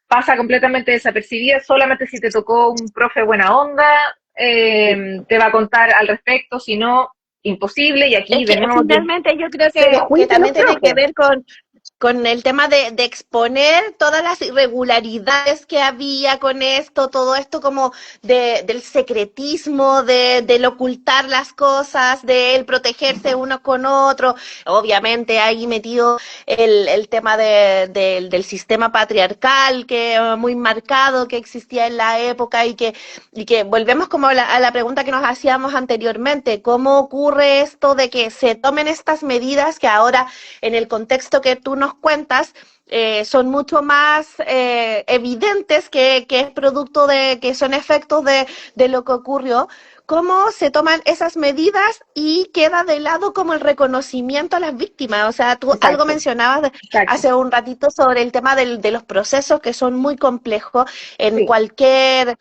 pasa completamente desapercibida. Solamente si te tocó un profe buena onda te va a contar al respecto, si no, imposible. Y aquí Es que de nuevo finalmente yo creo se que también tiene los que ver con el tema de exponer todas las irregularidades que había con esto, todo esto como del secretismo, del ocultar las cosas, del protegerse uno con otro. Obviamente ahí metido el tema del sistema patriarcal que muy marcado que existía en la época y que volvemos como a la pregunta que nos hacíamos anteriormente, ¿cómo ocurre esto de que se tomen estas medidas que ahora en el contexto que tú nos cuentas son mucho más evidentes que es producto que son efectos de lo que ocurrió? ¿Cómo se toman esas medidas y queda de lado como el reconocimiento a las víctimas? O sea, tú Exacto. Algo mencionabas hace un ratito sobre el tema de los procesos que son muy complejos en Sí. cualquier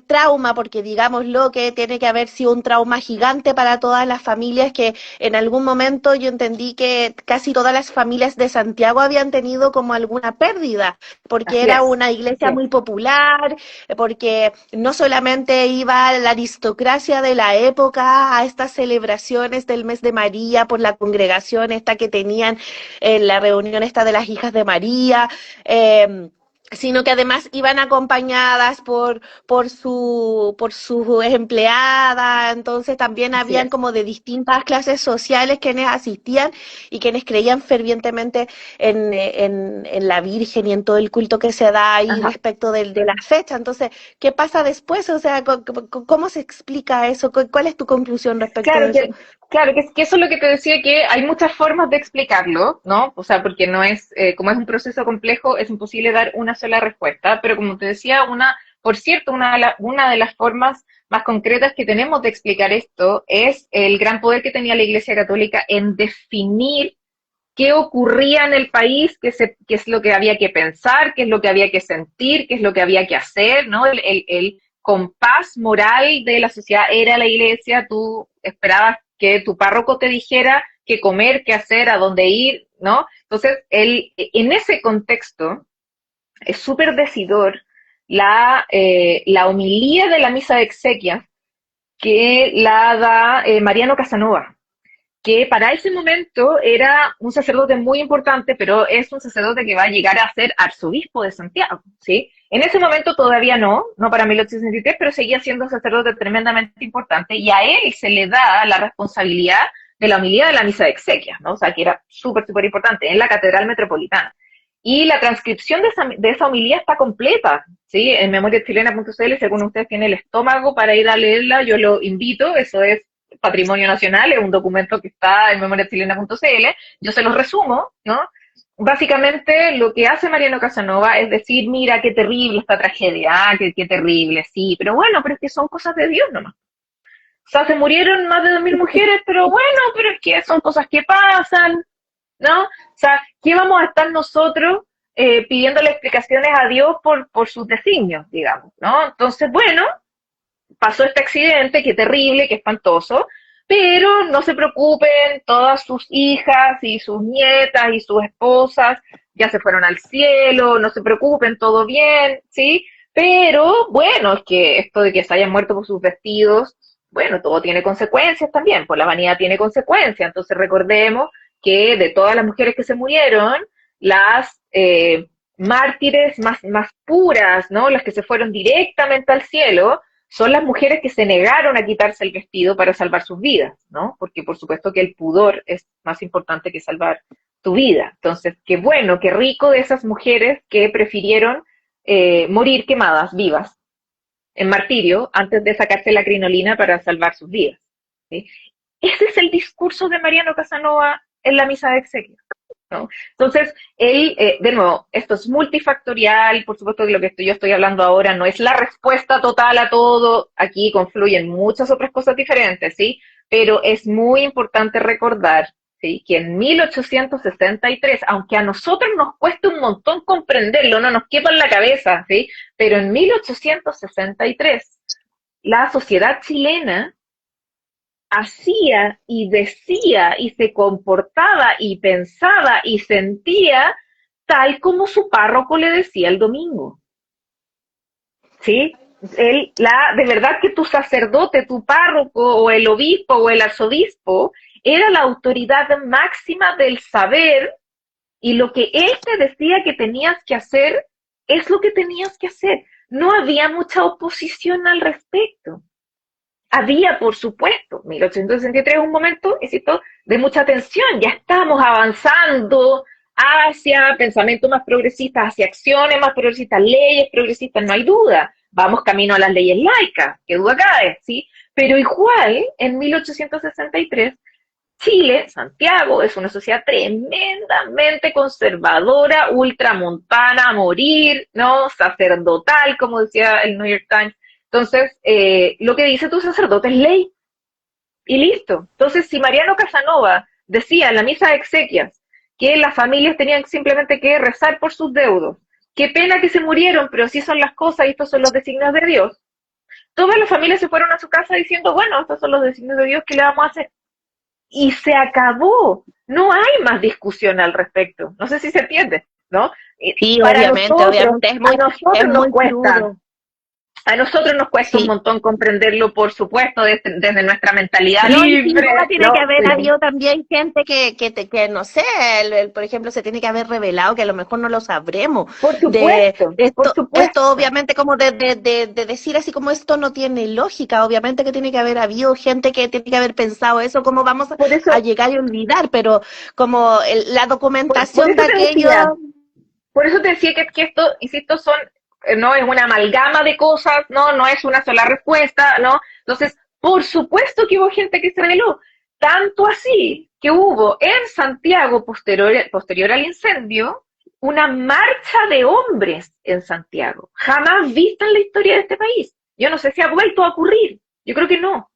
trauma, porque digámoslo que tiene que haber sido un trauma gigante para todas las familias, que en algún momento yo entendí que casi todas las familias de Santiago habían tenido como alguna pérdida, porque Así era es. una iglesia Sí. muy popular, porque no solamente iba la aristocracia idiosincrasia de la época, a estas celebraciones del mes de María por la congregación esta que tenían en la reunión esta de las hijas de María, sino que además iban acompañadas por su empleada, entonces también Así habían es. como de distintas clases sociales quienes asistían y quienes creían fervientemente en la Virgen y en todo el culto que se da ahí Ajá. respecto de la fecha. Entonces, ¿qué pasa después? O sea, ¿cómo se explica eso? ¿Cuál es tu conclusión respecto Claro de eso? que eso es lo que te decía, que hay muchas formas de explicarlo, ¿no? O sea, porque no es, como es un proceso complejo, es imposible dar una sola respuesta, pero como te decía, por cierto, una de las formas más concretas que tenemos de explicar esto es el gran poder que tenía la Iglesia Católica en definir qué ocurría en el país, qué es lo que había que pensar, qué es lo que había que sentir, qué es lo que había que hacer, ¿no? El compás moral de la sociedad era la iglesia, tú esperabas que tu párroco te dijera qué comer, qué hacer, a dónde ir, ¿no? Entonces, en ese contexto es súper decidor la homilía de la misa de exequias que la da Mariano Casanova, que para ese momento era un sacerdote muy importante, pero es un sacerdote que va a llegar a ser arzobispo de Santiago, ¿sí? En ese momento todavía no para 1863, pero seguía siendo un sacerdote tremendamente importante, y a él se le da la responsabilidad de la homilía de la misa de exequias, ¿no? O sea, que era súper, súper importante, en la Catedral Metropolitana. Y la transcripción de esa homilía está completa, ¿sí? En memoriachilena.cl, si alguno de ustedes tiene el estómago para ir a leerla, yo lo invito, eso es Patrimonio Nacional, es un documento que está en memoriachilena.cl, yo se los resumo, ¿no? Básicamente lo que hace Mariano Casanova es decir, mira, qué terrible esta tragedia, qué terrible, sí, pero bueno, pero es que son cosas de Dios nomás. O sea, se murieron más de 2000 mujeres, pero bueno, pero es que son cosas que pasan, ¿no? O sea, ¿qué vamos a estar nosotros pidiéndole explicaciones a Dios por sus designios, digamos, ¿no? Entonces, bueno, pasó este accidente, qué terrible, qué espantoso, pero no se preocupen, todas sus hijas y sus nietas y sus esposas ya se fueron al cielo, no se preocupen, todo bien, ¿sí? Pero bueno, es que esto de que se hayan muerto por sus vestidos, bueno, todo tiene consecuencias también, pues la vanidad tiene consecuencias, entonces recordemos que de todas las mujeres que se murieron, las mártires más puras, ¿no? Las que se fueron directamente al cielo, son las mujeres que se negaron a quitarse el vestido para salvar sus vidas, ¿no? Porque por supuesto que el pudor es más importante que salvar tu vida. Entonces, qué bueno, qué rico de esas mujeres que prefirieron morir quemadas, vivas, en martirio, antes de sacarse la crinolina para salvar sus vidas, ¿sí? Ese es el discurso de Mariano Casanova en la misa de exequias, ¿no? Entonces, él, de nuevo, esto es multifactorial, por supuesto que lo que yo estoy hablando ahora no es la respuesta total a todo, aquí confluyen muchas otras cosas diferentes, ¿sí? Pero es muy importante recordar, ¿sí? Que en 1863, aunque a nosotros nos cueste un montón comprenderlo, no nos quepa en la cabeza, ¿sí? Pero en 1863, la sociedad chilena hacía y decía y se comportaba y pensaba y sentía tal como su párroco le decía el domingo. ¿Sí? De verdad que tu sacerdote, tu párroco o el obispo o el arzobispo era la autoridad máxima del saber, y lo que él te decía que tenías que hacer es lo que tenías que hacer. No había mucha oposición al respecto. Había, por supuesto, 1863 es un momento, insisto, de mucha tensión. Ya estamos avanzando hacia pensamientos más progresistas, hacia acciones más progresistas, leyes progresistas, no hay duda. Vamos camino a las leyes laicas, qué duda cabe, ¿sí? Pero igual, en 1863, Chile, Santiago, es una sociedad tremendamente conservadora, ultramontana a morir, ¿no? Sacerdotal, como decía el New York Times. Entonces, lo que dice tu sacerdote es ley. Y listo. Entonces, si Mariano Casanova decía en la misa de exequias que las familias tenían simplemente que rezar por sus deudos, qué pena que se murieron, pero así son las cosas y estos son los designios de Dios, todas las familias se fueron a su casa diciendo, bueno, estos son los designios de Dios, ¿qué le vamos a hacer? Y se acabó. No hay más discusión al respecto. No sé si se entiende, ¿no? Sí, Para obviamente, nosotros, obviamente, a nosotros es nos muy cuesta. crudo. A nosotros nos cuesta un Sí. montón comprenderlo, por supuesto, desde nuestra mentalidad No, y sin libre, duda tiene ¿no? que haber Sí. habido también gente que no sé, por ejemplo, se tiene que haber revelado, que a lo mejor no lo sabremos. Por De supuesto, por esto supuesto. obviamente como de decir así como esto no tiene lógica, obviamente que tiene que haber habido gente que tiene que haber pensado eso, cómo vamos Por a eso, llegar y olvidar, pero como la por documentación de eso te aquello, decía, por eso te decía que esto, insisto, no es una amalgama de cosas, no es una sola respuesta, ¿no? Entonces, por supuesto que hubo gente que se rebeló, tanto así que hubo en Santiago, posterior al incendio, una marcha de hombres en Santiago, jamás vista en la historia de este país. Yo no sé si ha vuelto a ocurrir, yo creo que no.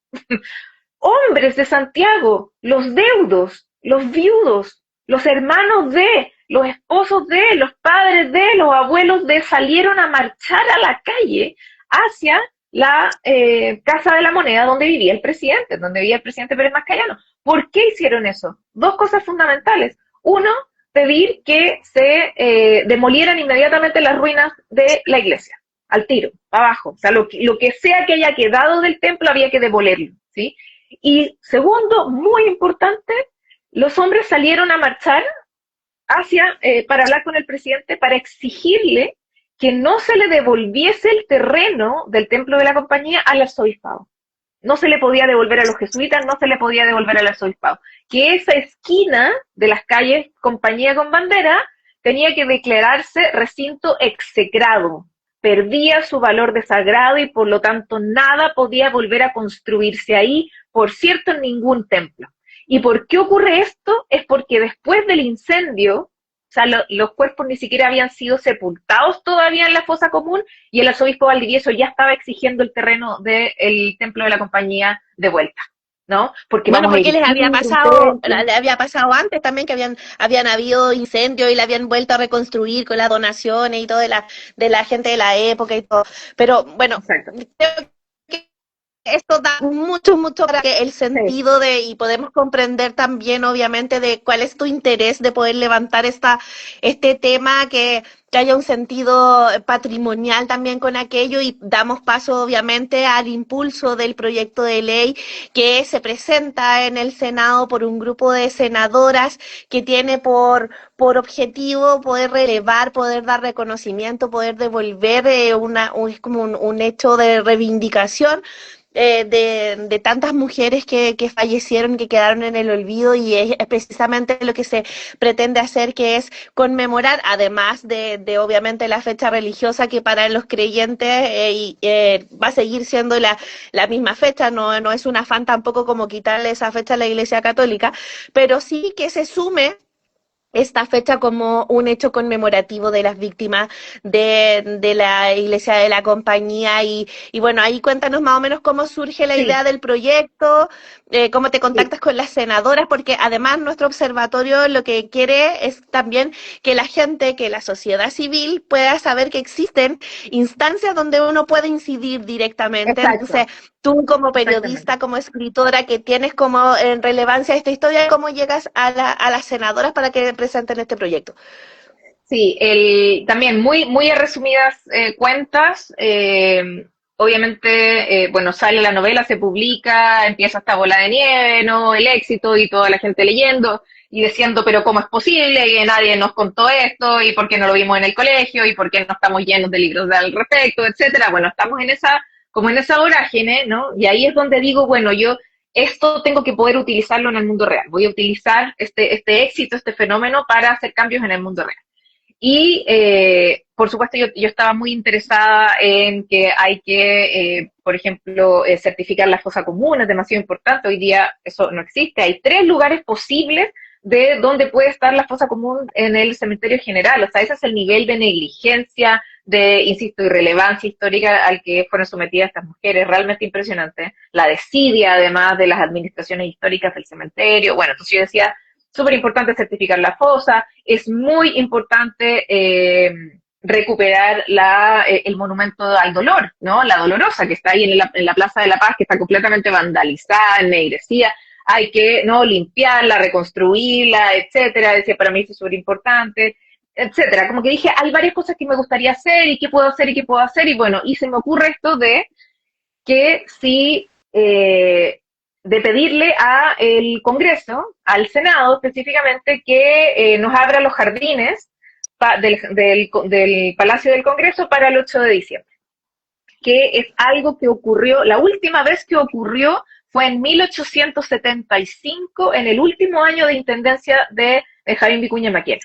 Hombres de Santiago, los deudos, los viudos, los hermanos de, los esposos de, los padres de, los abuelos de, salieron a marchar a la calle hacia la Casa de la Moneda donde vivía el presidente Pérez Mascayano. ¿Por qué hicieron eso? Dos cosas fundamentales. Uno, pedir que se demolieran inmediatamente las ruinas de la iglesia, al tiro, abajo. O sea, lo que sea que haya quedado del templo había que demolerlo, ¿sí? Y segundo, muy importante, los hombres salieron a marchar para hablar con el presidente, para exigirle que no se le devolviese el terreno del templo de la compañía al arzobispado. No se le podía devolver a los jesuitas, no se le podía devolver al arzobispado. Que esa esquina de las calles Compañía con Bandera tenía que declararse recinto execrado. Perdía su valor de sagrado y por lo tanto nada podía volver a construirse ahí, por cierto, en ningún templo. ¿Y por qué ocurre esto? Es porque después del incendio, o sea, los cuerpos ni siquiera habían sido sepultados todavía en la fosa común y el arzobispo Valdivieso ya estaba exigiendo el terreno del templo de la compañía de vuelta, ¿no? Porque bueno, vamos a porque les erigir había un pasado, templo. le había pasado antes también que habían habido incendios y la habían vuelto a reconstruir con las donaciones y todo de la gente de la época y todo. Pero bueno, Exacto. creo que esto da mucho, mucho para que el Sí. sentido y podemos comprender también, obviamente, de cuál es tu interés de poder levantar este tema, que haya un sentido patrimonial también con aquello y damos paso, obviamente, al impulso del proyecto de ley que se presenta en el Senado por un grupo de senadoras que tiene por objetivo poder relevar, poder dar reconocimiento, poder devolver es como un hecho de reivindicación de tantas mujeres que fallecieron, que quedaron en el olvido y es precisamente lo que se pretende hacer, que es conmemorar, además de obviamente la fecha religiosa que para los creyentes va a seguir siendo la misma fecha, no es un afán tampoco como quitarle esa fecha a la Iglesia Católica, pero sí que se sume esta fecha como un hecho conmemorativo de las víctimas de la Iglesia de la Compañía y bueno, ahí cuéntanos más o menos cómo surge la idea Sí, del proyecto, cómo te sí, contactas con las senadoras, porque además nuestro observatorio lo que quiere es también que la gente, que la sociedad civil pueda saber que existen instancias donde uno puede incidir directamente, entonces exacto, tú como exactamente. periodista, como escritora que tienes como en relevancia esta historia, ¿cómo llegas a las senadoras para que presenten este proyecto? Sí, también muy a resumidas cuentas. Obviamente, bueno, sale la novela, se publica, empieza esta bola de nieve, ¿no? El éxito y toda la gente leyendo y diciendo, pero ¿cómo es posible? Y nadie nos contó esto, y por qué no lo vimos en el colegio, y por qué no estamos llenos de libros al respecto, etcétera. Bueno, estamos como en esa vorágine, ¿no? Y ahí es donde digo, bueno, yo esto tengo que poder utilizarlo en el mundo real. Voy a utilizar este éxito, este fenómeno para hacer cambios en el mundo real. Y, por supuesto, yo estaba muy interesada en que hay que, por ejemplo, certificar la fosa común, es demasiado importante. Hoy día eso no existe. Hay 3 lugares posibles de donde puede estar la fosa común en el cementerio general. O sea, ese es el nivel de negligencia, de, insisto, irrelevancia histórica al que fueron sometidas estas mujeres. Realmente impresionante. La desidia, además, de las administraciones históricas del cementerio. Bueno, entonces yo decía, súper importante certificar la fosa, es muy importante recuperar el monumento al dolor, ¿no? La Dolorosa, que está ahí en la Plaza de la Paz, que está completamente vandalizada, ennegrecida, hay que, ¿no? Limpiarla, reconstruirla, etcétera. Decía, para mí eso es súper importante. etcétera. Como que dije, hay varias cosas que me gustaría hacer y qué puedo hacer y qué puedo hacer. Y bueno, y se me ocurre esto de que si, de pedirle a el Congreso, al Senado específicamente, que nos abra los jardines del Palacio del Congreso para el 8 de diciembre, que es algo que ocurrió, la última vez que ocurrió fue en 1875, en el último año de intendencia de Jaime Vicuña Maquena.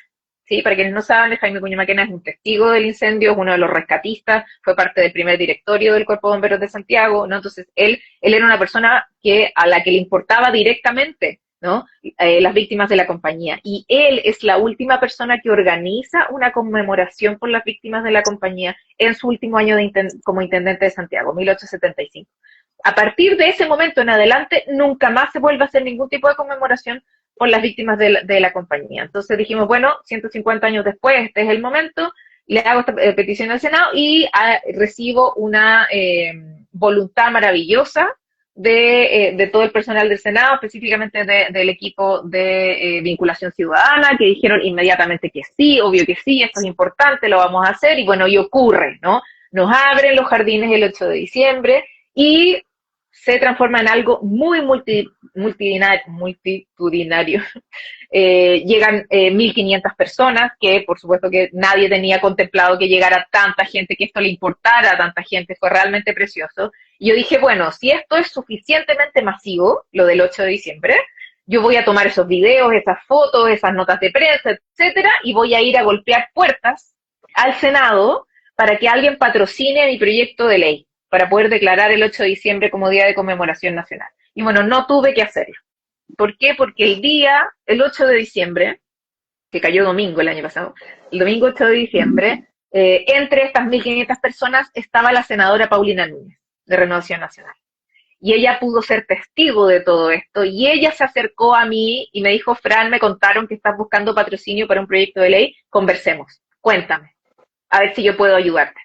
¿Sí? Para quienes no saben, Jaime Vicuña Maquena es un testigo del incendio, es uno de los rescatistas, fue parte del primer directorio del Cuerpo de Bomberos de Santiago, ¿no? Entonces, él era una persona a la que le importaba directamente, ¿no? Las víctimas de la compañía. Y él es la última persona que organiza una conmemoración por las víctimas de la compañía en su último año como intendente de Santiago, 1875. A partir de ese momento en adelante, nunca más se vuelve a hacer ningún tipo de conmemoración por las víctimas de la compañía. Entonces dijimos, bueno, 150 años después, este es el momento, le hago esta petición al Senado y recibo una voluntad maravillosa de todo el personal del Senado, específicamente del equipo de vinculación ciudadana, que dijeron inmediatamente que sí, obvio que sí, esto es importante, lo vamos a hacer, y bueno, y ocurre, ¿no? Nos abren los jardines el 8 de diciembre y se transforma en algo muy multitudinario. Llegan 1.500 personas, que por supuesto que nadie tenía contemplado que llegara tanta gente, que esto le importara a tanta gente, fue realmente precioso. Y yo dije, bueno, si esto es suficientemente masivo, lo del 8 de diciembre, yo voy a tomar esos videos, esas fotos, esas notas de prensa, etcétera, y voy a ir a golpear puertas al Senado para que alguien patrocine mi proyecto de ley, para poder declarar el 8 de diciembre como Día de Conmemoración Nacional. Y bueno, no tuve que hacerlo. ¿Por qué? Porque el 8 de diciembre, que cayó domingo el año pasado, el domingo 8 de diciembre, entre estas 1.500 personas estaba la senadora Paulina Núñez, de Renovación Nacional. Y ella pudo ser testigo de todo esto, y ella se acercó a mí y me dijo, Fran, me contaron que estás buscando patrocinio para un proyecto de ley, conversemos, cuéntame, a ver si yo puedo ayudarte.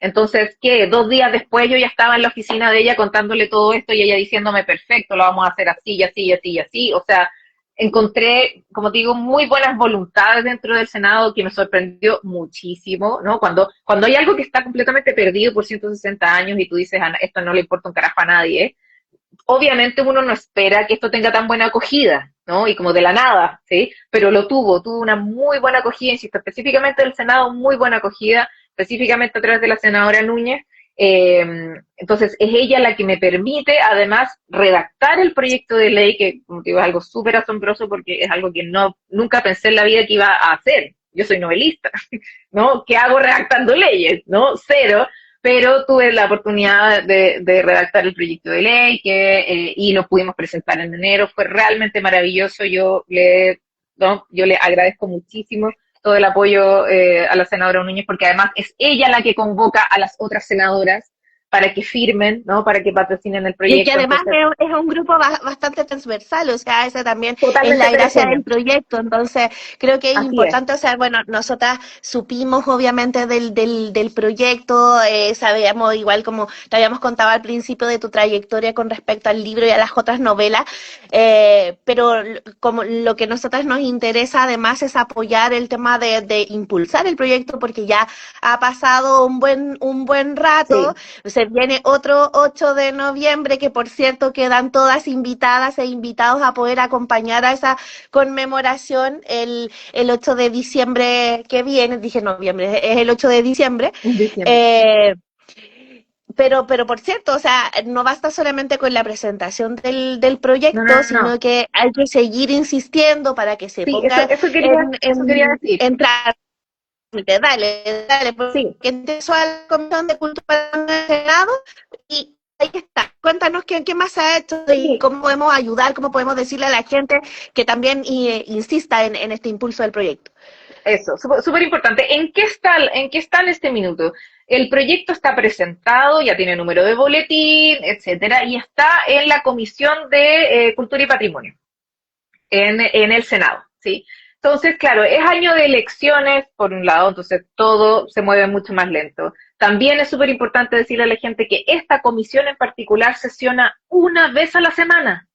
Entonces, ¿qué? 2 días después yo ya estaba en la oficina de ella contándole todo esto y ella diciéndome, perfecto, lo vamos a hacer así, y así, y así, y así. O sea, encontré, como te digo, muy buenas voluntades dentro del Senado que me sorprendió muchísimo, ¿no? Cuando hay algo que está completamente perdido por 160 años y tú dices, esto no le importa un carajo a nadie, obviamente uno no espera que esto tenga tan buena acogida, ¿no? Y como de la nada, ¿sí? Pero tuvo una muy buena acogida, insisto, específicamente del Senado, muy buena acogida, específicamente a través de la senadora Núñez. Entonces es ella la que me permite además redactar el proyecto de ley, que como te digo es algo súper asombroso porque es algo que nunca pensé en la vida que iba a hacer. Yo soy novelista, ¿no? ¿Qué hago redactando leyes? ¿No? Cero. Pero tuve la oportunidad de redactar el proyecto de ley y lo pudimos presentar en enero. Fue realmente maravilloso. Yo le agradezco muchísimo todo el apoyo a la senadora Núñez, porque además es ella la que convoca a las otras senadoras para que firmen, ¿no? Para que patrocinen el proyecto. Y que además es un grupo bastante transversal, o sea, esa también Totalmente es la gracia pequeño del proyecto. Entonces, creo que es Así importante, o sea, bueno, nosotras supimos obviamente del proyecto, sabíamos igual como te habíamos contado al principio de tu trayectoria con respecto al libro y a las otras novelas, pero como lo que a nosotras nos interesa además es apoyar el tema de impulsar el proyecto, porque ya ha pasado un buen rato. Sí. Se viene otro 8 de noviembre, que por cierto quedan todas invitadas e invitados a poder acompañar a esa conmemoración el 8 de diciembre que viene. Dije noviembre, es el 8 de diciembre. Pero por cierto, o sea, no basta solamente con la presentación del proyecto, sino que hay que seguir insistiendo para que se ponga eso quería decir. entrar. Dale, porque Sí. empezó a la Comisión de Cultura del Senado y ahí está. Cuéntanos qué más se ha hecho y cómo podemos ayudar, cómo podemos decirle a la gente que también insista en este impulso del proyecto. Eso, súper importante. ¿En qué está en este minuto? El proyecto está presentado, ya tiene número de boletín, etcétera, y está en la Comisión de Cultura y Patrimonio, en el Senado, ¿sí? Entonces, claro, es año de elecciones, por un lado, entonces todo se mueve mucho más lento. También es súper importante decirle a la gente que esta comisión en particular sesiona una vez a la semana.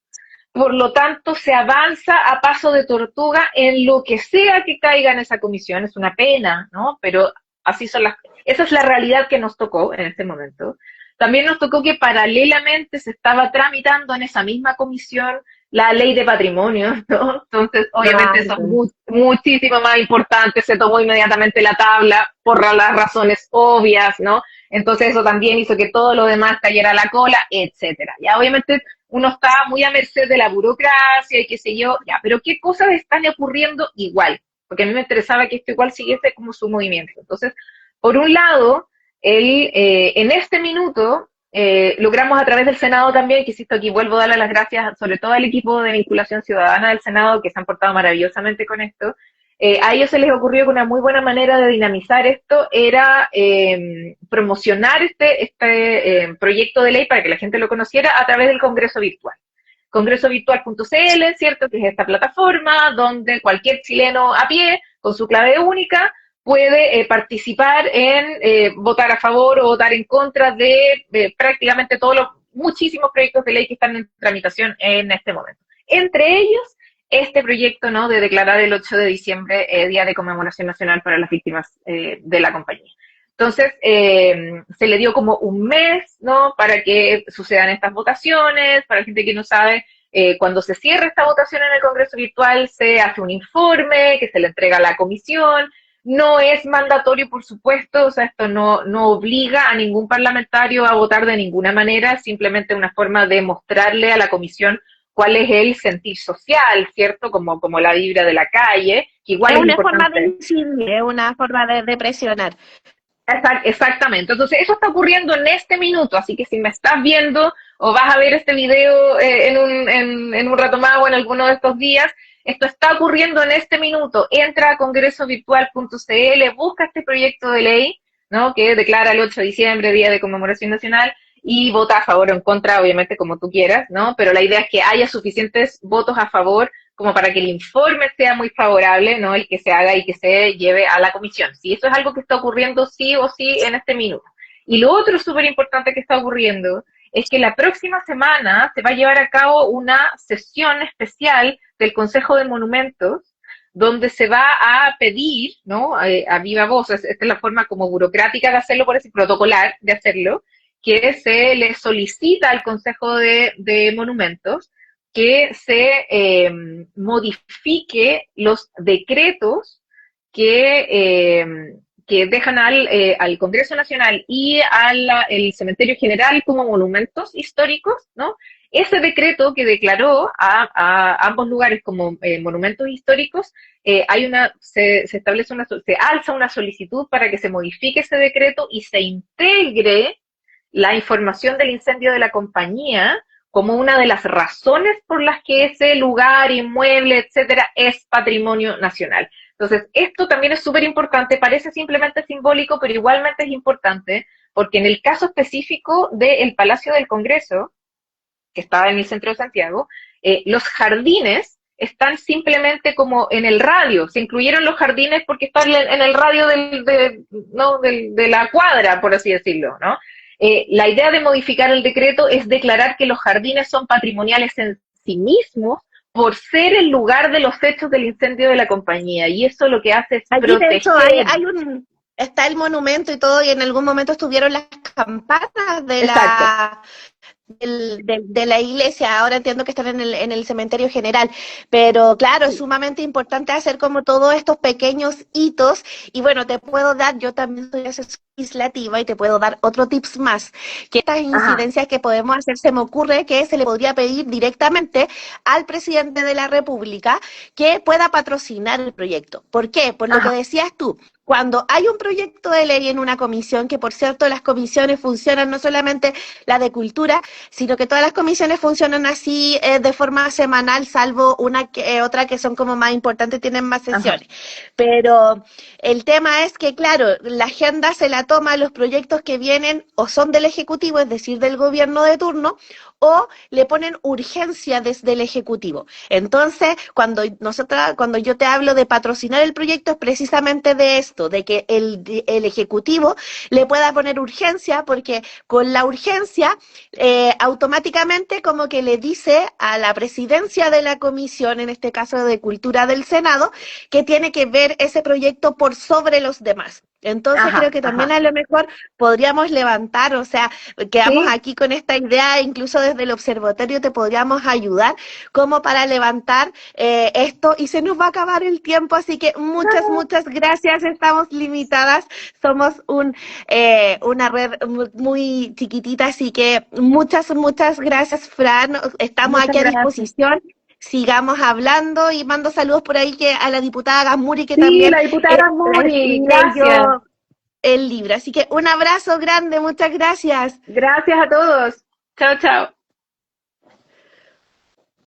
por lo tanto se avanza a paso de tortuga en lo que sea que caiga en esa comisión. Es una pena, ¿no? Pero así son esa es la realidad que nos tocó en este momento. También nos tocó que paralelamente se estaba tramitando en esa misma comisión la ley de patrimonio, ¿no? Entonces, obviamente eso es muchísimo más importante, se tomó inmediatamente la tabla por las razones obvias, ¿no? Entonces eso también hizo que todo lo demás cayera a la cola, etcétera. Ya obviamente uno está muy a merced de la burocracia y qué sé yo, ya, pero ¿qué cosas están ocurriendo igual? Porque a mí me interesaba que esto igual siguiese como su movimiento. Entonces, por un lado, en este minuto logramos a través del Senado también, que insisto aquí, vuelvo a darle las gracias sobre todo al equipo de vinculación ciudadana del Senado, que se han portado maravillosamente con esto. A ellos se les ocurrió que una muy buena manera de dinamizar esto era promocionar este proyecto de ley para que la gente lo conociera a través del Congreso Virtual. Congresovirtual.cl, ¿cierto? Que es esta plataforma donde cualquier chileno a pie, con su clave única, puede participar en votar a favor o votar en contra de prácticamente todos los muchísimos proyectos de ley que están en tramitación en este momento. Entre ellos, este proyecto, ¿no?, de declarar el 8 de diciembre Día de Conmemoración Nacional para las Víctimas de la compañía. Entonces, se le dio como un mes, ¿no?, para que sucedan estas votaciones. Para la gente que no sabe, cuando se cierra esta votación en el Congreso Virtual, se hace un informe que se le entrega a la comisión. No es mandatorio, por supuesto, o sea, esto no obliga a ningún parlamentario a votar de ninguna manera, es simplemente una forma de mostrarle a la comisión cuál es el sentir social, ¿cierto? Como la vibra de la calle, que igual es una forma de incidir, es una forma de presionar. Exactamente. Entonces, eso está ocurriendo en este minuto, así que si me estás viendo o vas a ver este video en un rato más o en alguno de estos días, esto está ocurriendo en este minuto. Entra a congresovirtual.cl, busca este proyecto de ley, ¿no?, que declara el 8 de diciembre, Día de Conmemoración Nacional, y vota a favor o en contra, obviamente, como tú quieras, ¿no? Pero la idea es que haya suficientes votos a favor como para que el informe sea muy favorable, ¿no?, el que se haga y que se lleve a la comisión. Sí, eso es algo que está ocurriendo sí o sí en este minuto. Y lo otro súper importante que está ocurriendo es que la próxima semana se va a llevar a cabo una sesión especial del Consejo de Monumentos, donde se va a pedir, ¿no?, a viva voz, esta es la forma como burocrática de hacerlo, por decir, protocolar de hacerlo, que se le solicita al Consejo de Monumentos que se modifique los decretos que dejan al Congreso Nacional y al Cementerio General como monumentos históricos, ¿no? Ese decreto que declaró a ambos lugares como monumentos históricos, se alza una solicitud para que se modifique ese decreto y se integre la información del incendio de la compañía como una de las razones por las que ese lugar, inmueble, etcétera, es patrimonio nacional. Entonces, esto también es súper importante, parece simplemente simbólico, pero igualmente es importante, porque en el caso específico del Palacio del Congreso, que estaba en el centro de Santiago, los jardines están simplemente como en el radio. Se incluyeron los jardines porque están en el radio de la cuadra, por así decirlo, ¿no? La idea de modificar el decreto es declarar que los jardines son patrimoniales en sí mismos por ser el lugar de los hechos del incendio de la compañía, y eso lo que hace es proteger. De hecho, está el monumento y todo, y en algún momento estuvieron las campanas de la iglesia. Ahora entiendo que están en el cementerio general, pero claro, es sumamente importante hacer como todos estos pequeños hitos. Y bueno, te puedo dar, yo también soy asesora legislativa y te puedo dar otro tips más, que estas incidencias que podemos hacer, se me ocurre que se le podría pedir directamente al presidente de la República que pueda patrocinar el proyecto. ¿Por qué? Por lo que decías tú. Cuando hay un proyecto de ley en una comisión, que por cierto las comisiones funcionan, no solamente la de cultura, sino que todas las comisiones funcionan así de forma semanal, salvo otra que son como más importantes, tienen más sesiones. Pero el tema es que, claro, la agenda se la toma los proyectos que vienen o son del Ejecutivo, es decir, del gobierno de turno, o le ponen urgencia desde el Ejecutivo. Entonces, cuando yo te hablo de patrocinar el proyecto, es precisamente de esto, de que el Ejecutivo le pueda poner urgencia, porque con la urgencia, automáticamente como que le dice a la presidencia de la comisión, en este caso de Cultura del Senado, que tiene que ver ese proyecto por sobre los demás. Entonces creo que también a lo mejor podríamos levantar, o sea, quedamos Sí. aquí con esta idea, incluso desde el observatorio te podríamos ayudar como para levantar esto, y se nos va a acabar el tiempo, así que muchas gracias, estamos limitadas, somos una red muy chiquitita, así que muchas gracias, Fran, estamos Muchas aquí a gracias. disposición. Sigamos hablando y mando saludos por ahí que a la diputada Gasmuri, que Sí, también la diputada la Muri, gracias. leyó el libro. Así que un abrazo grande, muchas gracias. Gracias a todos. Chao, chao.